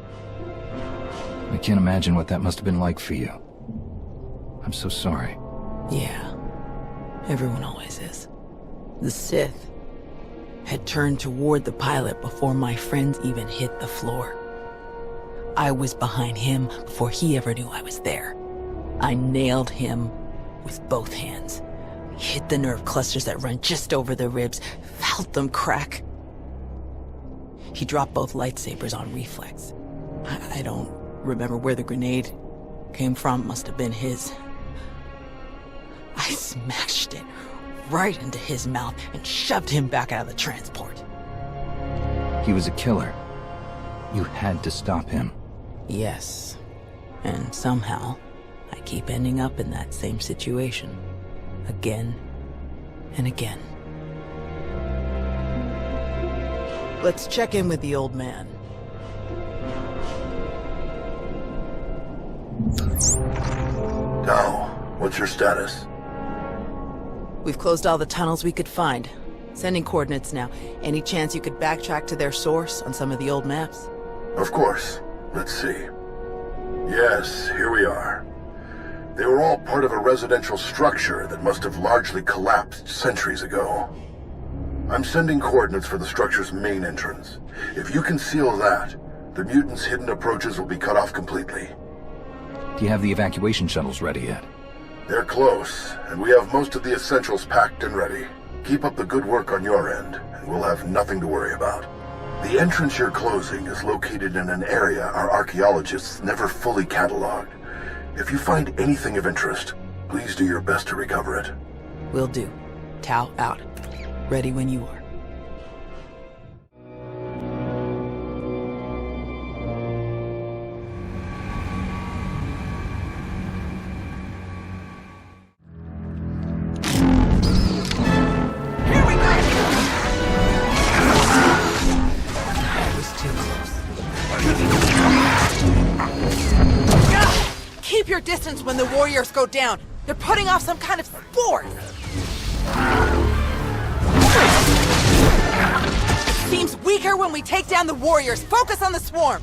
I can't imagine what that must have been like for you. I'm so sorry. Yeah, everyone always is. The Sith had turned toward the pilot before my friends even hit the floor. I was behind him before he ever knew I was there. I nailed him with both hands. Hit the nerve clusters that run just over the ribs, felt them crack. He dropped both lightsabers on reflex. I don't remember where the grenade came from, must have been his. I smashed it right into his mouth and shoved him back out of the transport. He was a killer. You had to stop him. Yes. And somehow, I keep ending up in that same situation. Again and again. Let's check in with the old man. Tao, what's your status? We've closed all the tunnels we could find. Sending coordinates now. Any chance you could backtrack to their source on some of the old maps? Of course. Let's see. Yes, here we are. They were all part of a residential structure that must have largely collapsed centuries ago. I'm sending coordinates for the structure's main entrance. If you can seal that, the mutants' hidden approaches will be cut off completely. Do you have the evacuation shuttles ready yet? They're close, and we have most of the essentials packed and ready. Keep up the good work on your end, and we'll have nothing to worry about. The entrance you're closing is located in an area our archaeologists never fully cataloged. If you find anything of interest, please do your best to recover it. Will do. Tau out. Ready when you are. Keep your distance when the warriors go down. They're putting off some kind of sport. It seems weaker when we take down the warriors. Focus on the swarm.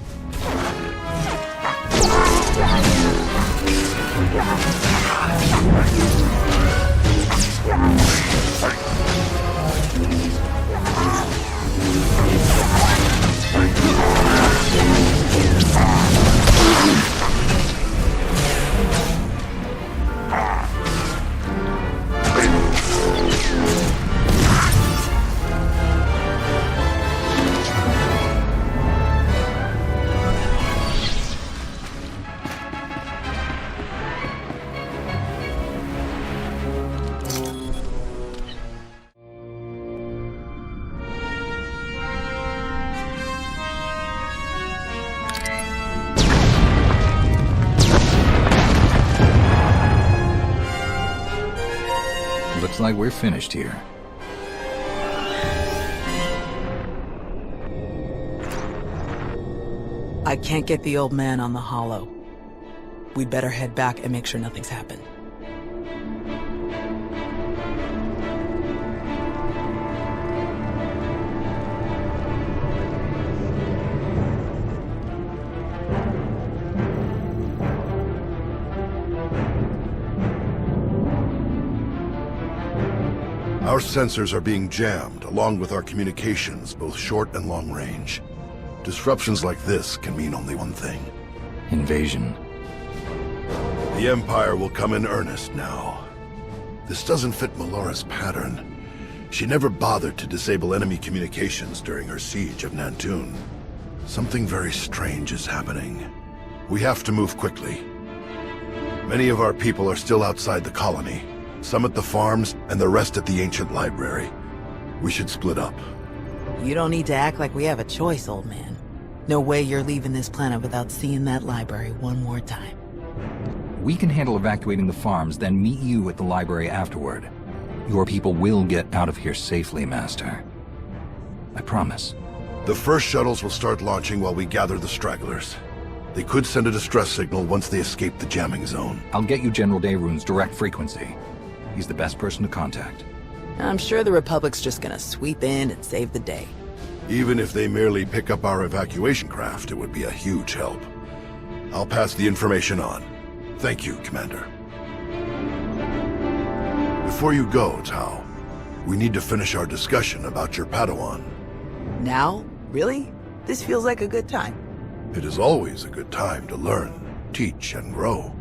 Looks like we're finished here. I can't get the old man on the holo. We'd better head back and make sure nothing's happened. Our sensors are being jammed, along with our communications, both short and long range. Disruptions like this can mean only one thing. Invasion. The Empire will come in earnest now. This doesn't fit Malora's pattern. She never bothered to disable enemy communications during her siege of Nantoon. Something very strange is happening. We have to move quickly. Many of our people are still outside the colony. Some at the farms, and the rest at the ancient library. We should split up. You don't need to act like we have a choice, old man. No way you're leaving this planet without seeing that library one more time. We can handle evacuating the farms, then meet you at the library afterward. Your people will get out of here safely, Master. I promise. The first shuttles will start launching while we gather the stragglers. They could send a distress signal once they escape the jamming zone. I'll get you General Daeroon's direct frequency. He's the best person to contact. I'm sure the Republic's just gonna sweep in and save the day. Even if they merely pick up our evacuation craft, it would be a huge help. I'll pass the information on. Thank you, Commander. Before you go, Tau, we need to finish our discussion about your Padawan. Now? Really? This feels like a good time. It is always a good time to learn, teach, and grow.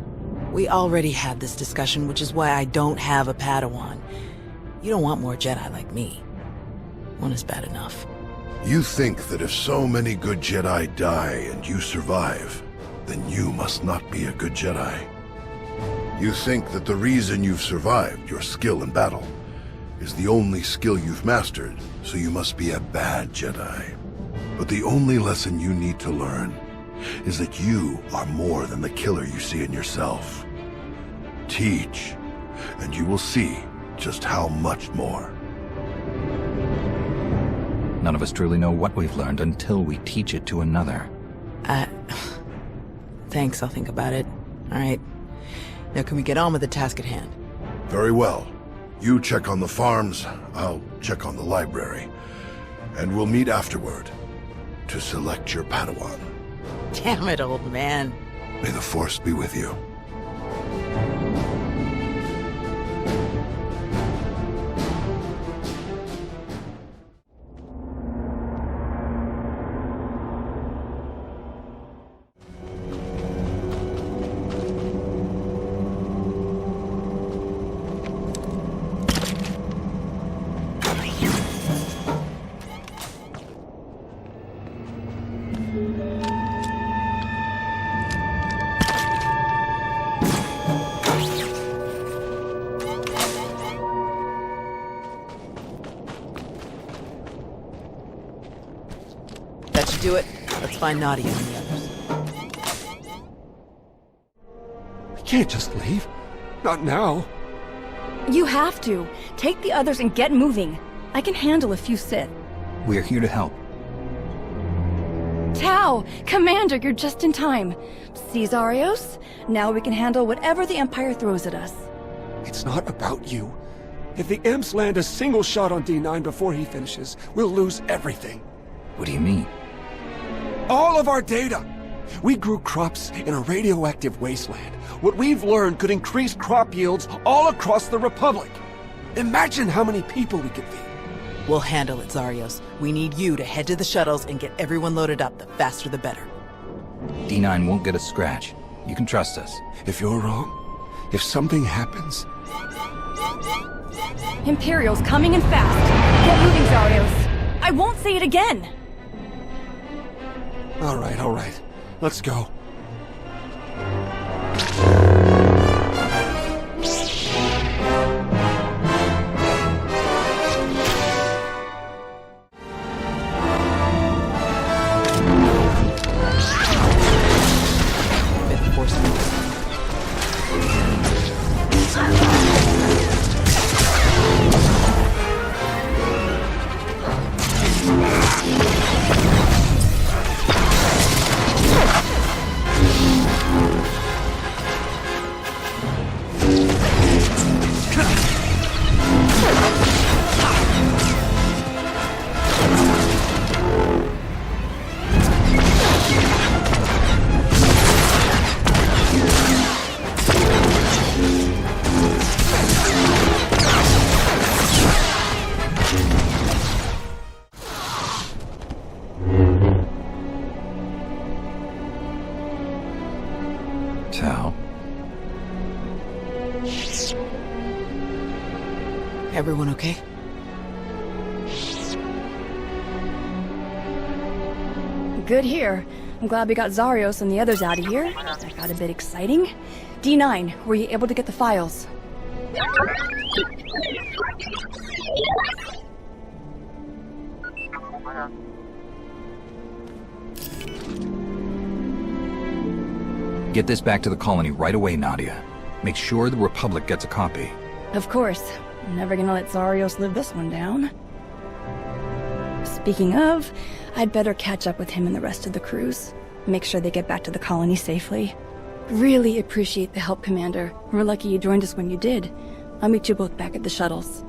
We already had this discussion, which is why I don't have a Padawan. You don't want more Jedi like me. One is bad enough. You think that if so many good Jedi die and you survive, then you must not be a good Jedi. You think that the reason you've survived, your skill in battle, is the only skill you've mastered, so you must be a bad Jedi. But the only lesson you need to learn is that you are more than the killer you see in yourself. Teach, and you will see just how much more. None of us truly know what we've learned until we teach it to another. Thanks, I'll think about it. All right. Now can we get on with the task at hand? Very well. You check on the farms, I'll check on the library. And we'll meet afterward to select your Padawan. Damn it, old man. May the Force be with you. do it. Let's find Nadia and the others. I can't just leave. Not now. You have to. Take the others and get moving. I can handle a few Sith. We're here to help. Tau! Commander, you're just in time. See, Zarios? Now we can handle whatever the Empire throws at us. It's not about you. If the Imps land a single shot on D9 before he finishes, we'll lose everything. What do you mean? All of our data! We grew crops in a radioactive wasteland. What we've learned could increase crop yields all across the Republic. Imagine how many people we could feed. We'll handle it, Zarios. We need you to head to the shuttles and get everyone loaded up. The faster the better. D9 won't get a scratch. You can trust us. If you're wrong, if something happens... Imperial's coming in fast. Get moving, Zarios. I won't say it again. All right. Let's go. Everyone okay? Good here. I'm glad we got Zarios and the others out of here. That got a bit exciting. D9, were you able to get the files? Get this back to the colony right away, Nadia. Make sure the Republic gets a copy. Of course. I'm never gonna let Zarios live this one down. Speaking of, I'd better catch up with him and the rest of the crews. Make sure they get back to the colony safely. Really appreciate the help, Commander. We're lucky you joined us when you did. I'll meet you both back at the shuttles.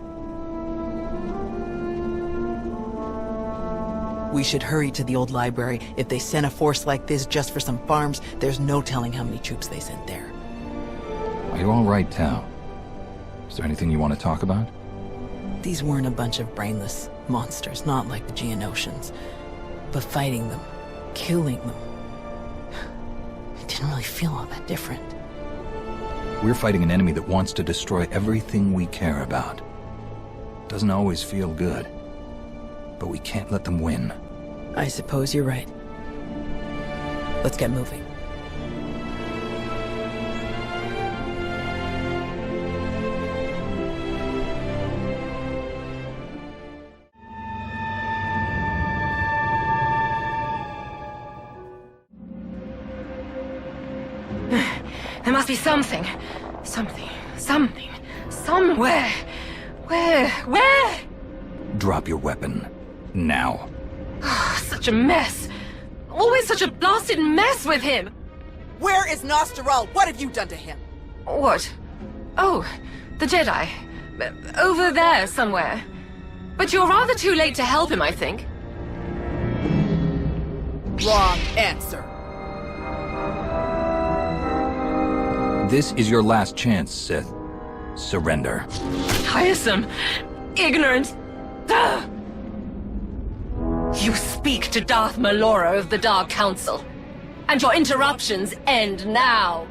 We should hurry to the old library. If they sent a force like this just for some farms, there's no telling how many troops they sent there. Are you all right, Tau? Is there anything you want to talk about? These weren't a bunch of brainless monsters, not like the Geonosians. But fighting them, killing them, it didn't really feel all that different. We're fighting an enemy that wants to destroy everything we care about. Doesn't always feel good. But we can't let them win. I suppose you're right. Let's get moving. There must be something. Something. Somewhere. Where? Drop your weapon. Now. Such a mess. Always such a blasted mess with him. Where is Nosteral? What have you done to him? What? Oh, the Jedi. Over there somewhere. But you're rather too late to help him, I think. Wrong answer. This is your last chance, Sith. Surrender. Tiresome. Ignorant. Ugh. You speak to Darth Malora of the Dark Council. And your interruptions end now.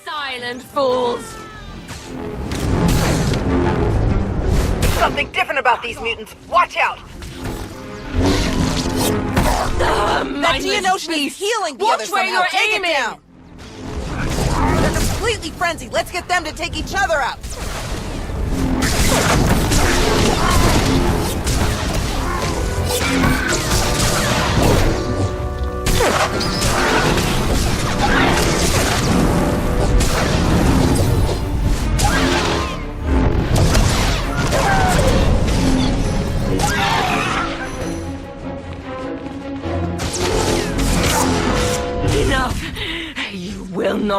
Silent fools. Something different about these mutants. Watch out! That Geonosian is healing the others somehow. Watch where Take you're aiming! It down. They're completely frenzied. Let's get them to take each other out.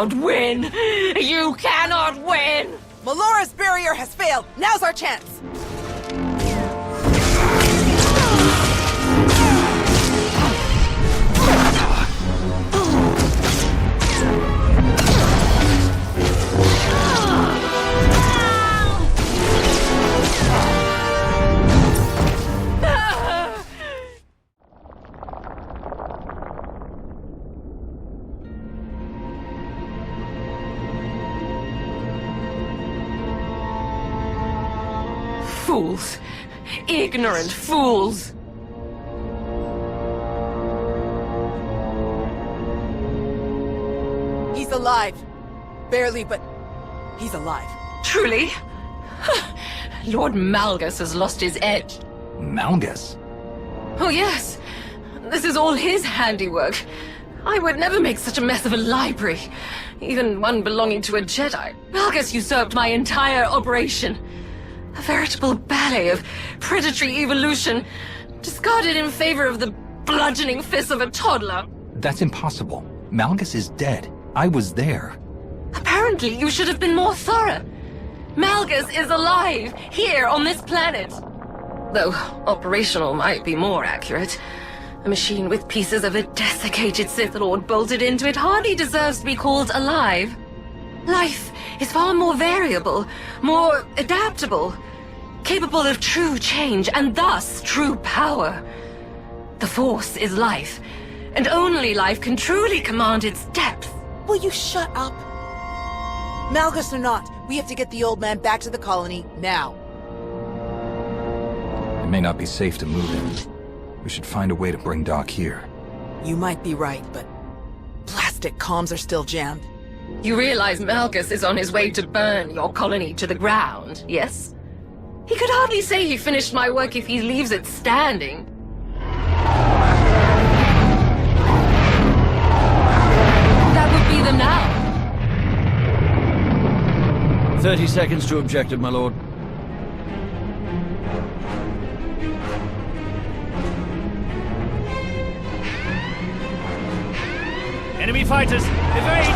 cannot win! You cannot win! Malora's barrier has failed. Now's our chance. Fools! Ignorant fools! He's alive. Barely, but he's alive. Truly? Lord Malgus has lost his edge. Malgus? Oh yes, this is all his handiwork. I would never make such a mess of a library, even one belonging to a Jedi. Malgus usurped my entire operation. A veritable ballet of predatory evolution, discarded in favor of the bludgeoning fists of a toddler. That's impossible. Malgus is dead. I was there. Apparently, you should have been more thorough. Malgus is alive, here on this planet. Though operational might be more accurate. A machine with pieces of a desiccated Sith Lord bolted into it hardly deserves to be called alive. Life is far more variable, more adaptable, capable of true change and thus true power. The Force is life, and only life can truly command its depth. Will you shut up? Malgus or not, we have to get the old man back to the colony now. It may not be safe to move him. We should find a way to bring Doc here. You might be right, but plastic comms are still jammed. You realize Malgus is on his way to burn your colony to the ground, yes? He could hardly say he finished my work if he leaves it standing. That would be them now. 30 seconds to objective, my lord. Enemy fighters, evade!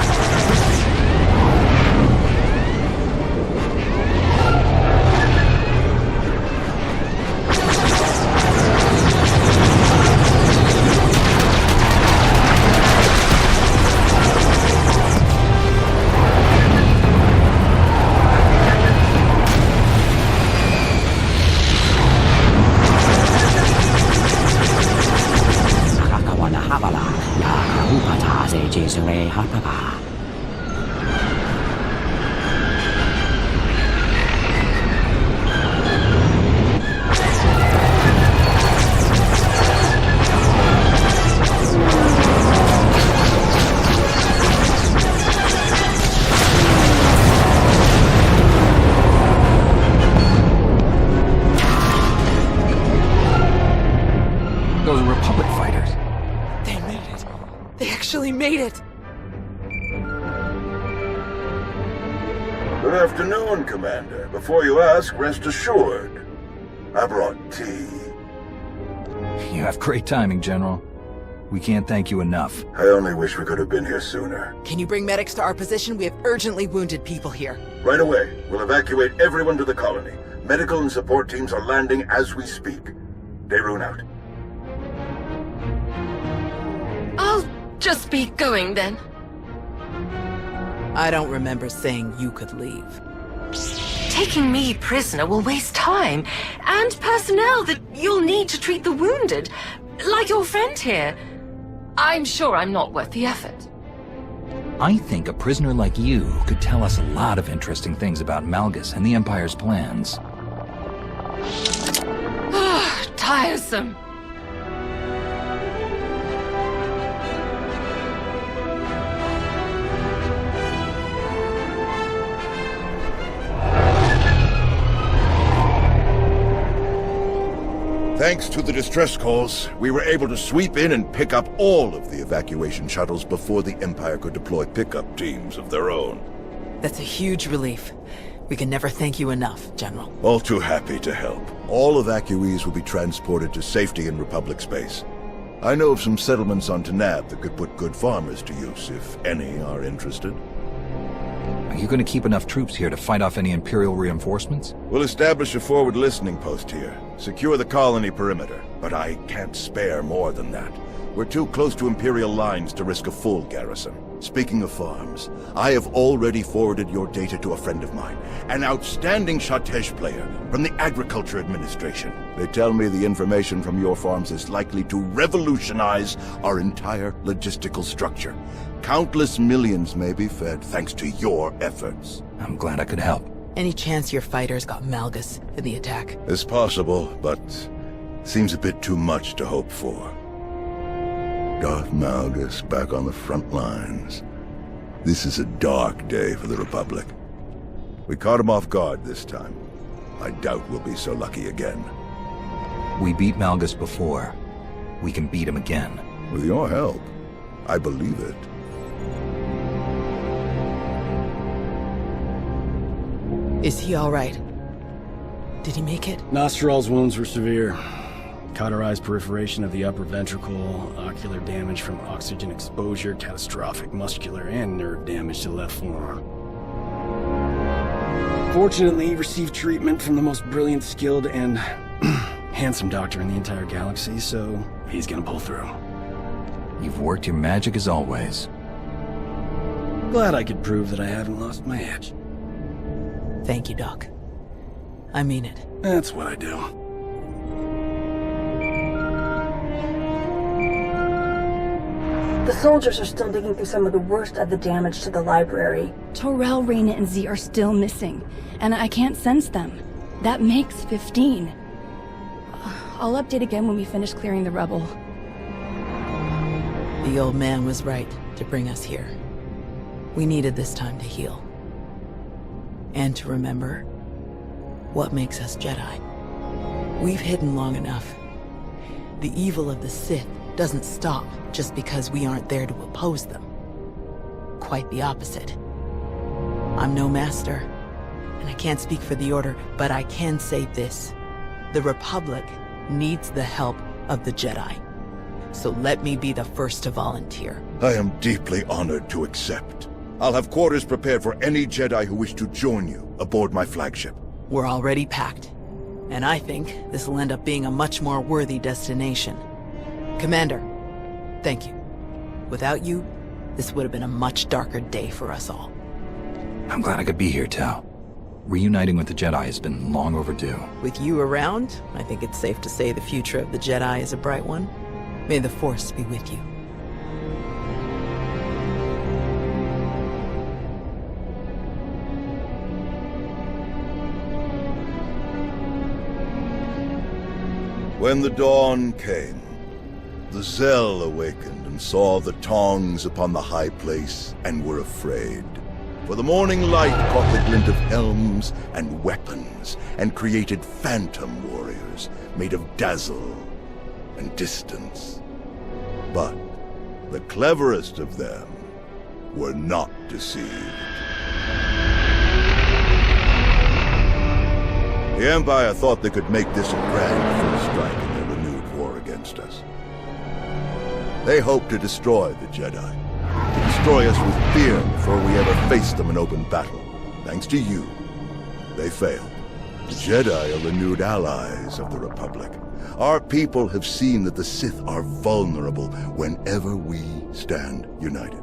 Those Republic fighters. They made it. They actually made it. Good afternoon, Commander. Before you ask, rest assured. I brought tea. You have great timing, General. We can't thank you enough. I only wish we could have been here sooner. Can you bring medics to our position? We have urgently wounded people here. Right away. We'll evacuate everyone to the colony. Medical and support teams are landing as we speak. Theron out. I'll just be going then. I don't remember saying you could leave. Taking me prisoner will waste time and personnel that you'll need to treat the wounded, like your friend here. I'm sure I'm not worth the effort. I think a prisoner like you could tell us a lot of interesting things about Malgus and the Empire's plans. Tiresome. Thanks to the distress calls, we were able to sweep in and pick up all of the evacuation shuttles before the Empire could deploy pickup teams of their own. That's a huge relief. We can never thank you enough, General. All too happy to help. All evacuees will be transported to safety in Republic space. I know of some settlements on Tanab that could put good farmers to use, if any are interested. you gonna keep enough troops here to fight off any Imperial reinforcements? We'll establish a forward listening post here. Secure the colony perimeter. But I can't spare more than that. We're too close to Imperial lines to risk a full garrison. Speaking of farms, I have already forwarded your data to a friend of mine, an outstanding Shatej player from the Agriculture Administration. They tell me the information from your farms is likely to revolutionize our entire logistical structure. Countless millions may be fed thanks to your efforts. I'm glad I could help. Any chance your fighters got Malgus in the attack? It's possible, but seems a bit too much to hope for. Darth Malgus back on the front lines. This is a dark day for the Republic. We caught him off guard this time. I doubt we'll be so lucky again. We beat Malgus before. We can beat him again. With your help, I believe it. Is he all right? Did he make it? Nostral's wounds were severe. Cauterized perforation of the upper ventricle, ocular damage from oxygen exposure, catastrophic muscular and nerve damage to the left forearm. Fortunately, he received treatment from the most brilliant, skilled, and handsome doctor in the entire galaxy, so he's gonna pull through. You've worked your magic as always. Glad I could prove that I haven't lost my edge. Thank you, Doc. I mean it. That's what I do. The soldiers are still digging through some of the worst of the damage to the library. Torel, Reyna, and Z are still missing, and I can't sense them. That makes 15. I'll update again when we finish clearing the rubble. The old man was right to bring us here. We needed this time to heal. And to remember what makes us Jedi. We've hidden long enough. The evil of the Sith doesn't stop just because we aren't there to oppose them. Quite the opposite. I'm no master, and I can't speak for the Order, but I can say this. The Republic needs the help of the Jedi. So let me be the first to volunteer. I am deeply honored to accept. I'll have quarters prepared for any Jedi who wish to join you aboard my flagship. We're already packed, and I think this will end up being a much more worthy destination. Commander, thank you. Without you, this would have been a much darker day for us all. I'm glad I could be here, Tau. Reuniting with the Jedi has been long overdue. With you around, I think it's safe to say the future of the Jedi is a bright one. May the Force be with you. When the dawn came, the Zell awakened and saw the tongs upon the high place and were afraid. For the morning light caught the glint of helms and weapons and created phantom warriors made of dazzle and distance. But the cleverest of them were not deceived. The Empire thought they could make this a grand first strike in their renewed war against us. They hoped to destroy the Jedi. To destroy us with fear before we ever faced them in open battle. Thanks to you, they failed. The Jedi are renewed allies of the Republic. Our people have seen that the Sith are vulnerable whenever we stand united.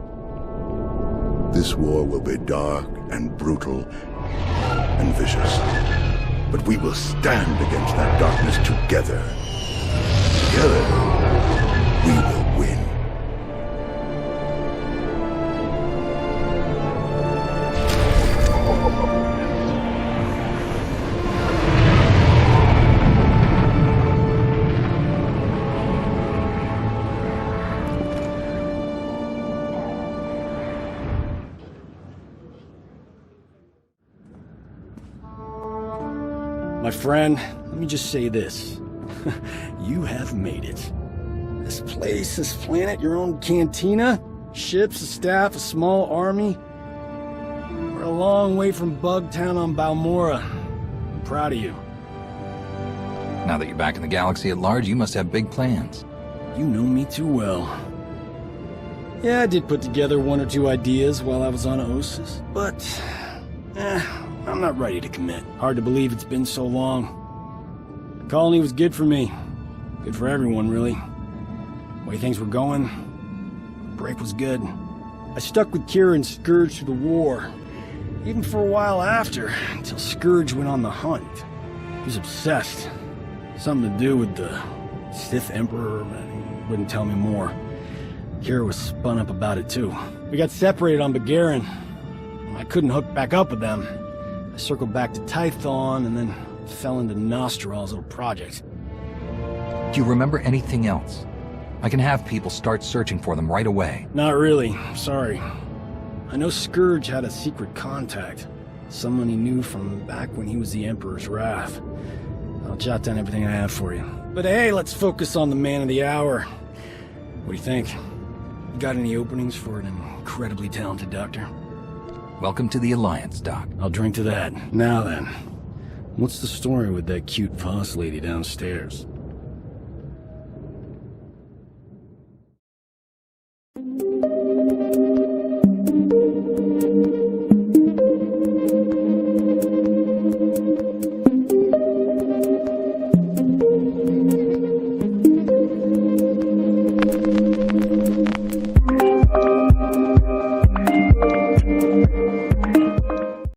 This war will be dark and brutal and vicious. But we will stand against that darkness together. Together, we will win. My friend, let me just say this. You have made it. This place, this planet, your own cantina, ships, a staff, a small army. We're a long way from Bugtown on Balmora. I'm proud of you. Now that you're back in the galaxy at large, you must have big plans. You know me too well. Yeah, I did put together one or two ideas while I was on Osis, but I'm not ready to commit. Hard to believe it's been so long. The colony was good for me. Good for everyone, really. The way things were going, the break was good. I stuck with Kira and Scourge through the war. Even for a while after, until Scourge went on the hunt. He was obsessed. Something to do with the Sith Emperor, he wouldn't tell me more. Kira was spun up about it too. We got separated on Begarin. I couldn't hook back up with them. I circled back to Tython and then fell into Nostral's little project. Do you remember anything else? I can have people start searching for them right away. Not really, sorry. I know Scourge had a secret contact. Someone he knew from back when he was the Emperor's Wrath. I'll jot down everything I have for you. But hey, let's focus on the man of the hour. What do you think? You got any openings for an incredibly talented doctor? Welcome to the Alliance, Doc. I'll drink to that. Now then, what's the story with that cute Voss lady downstairs?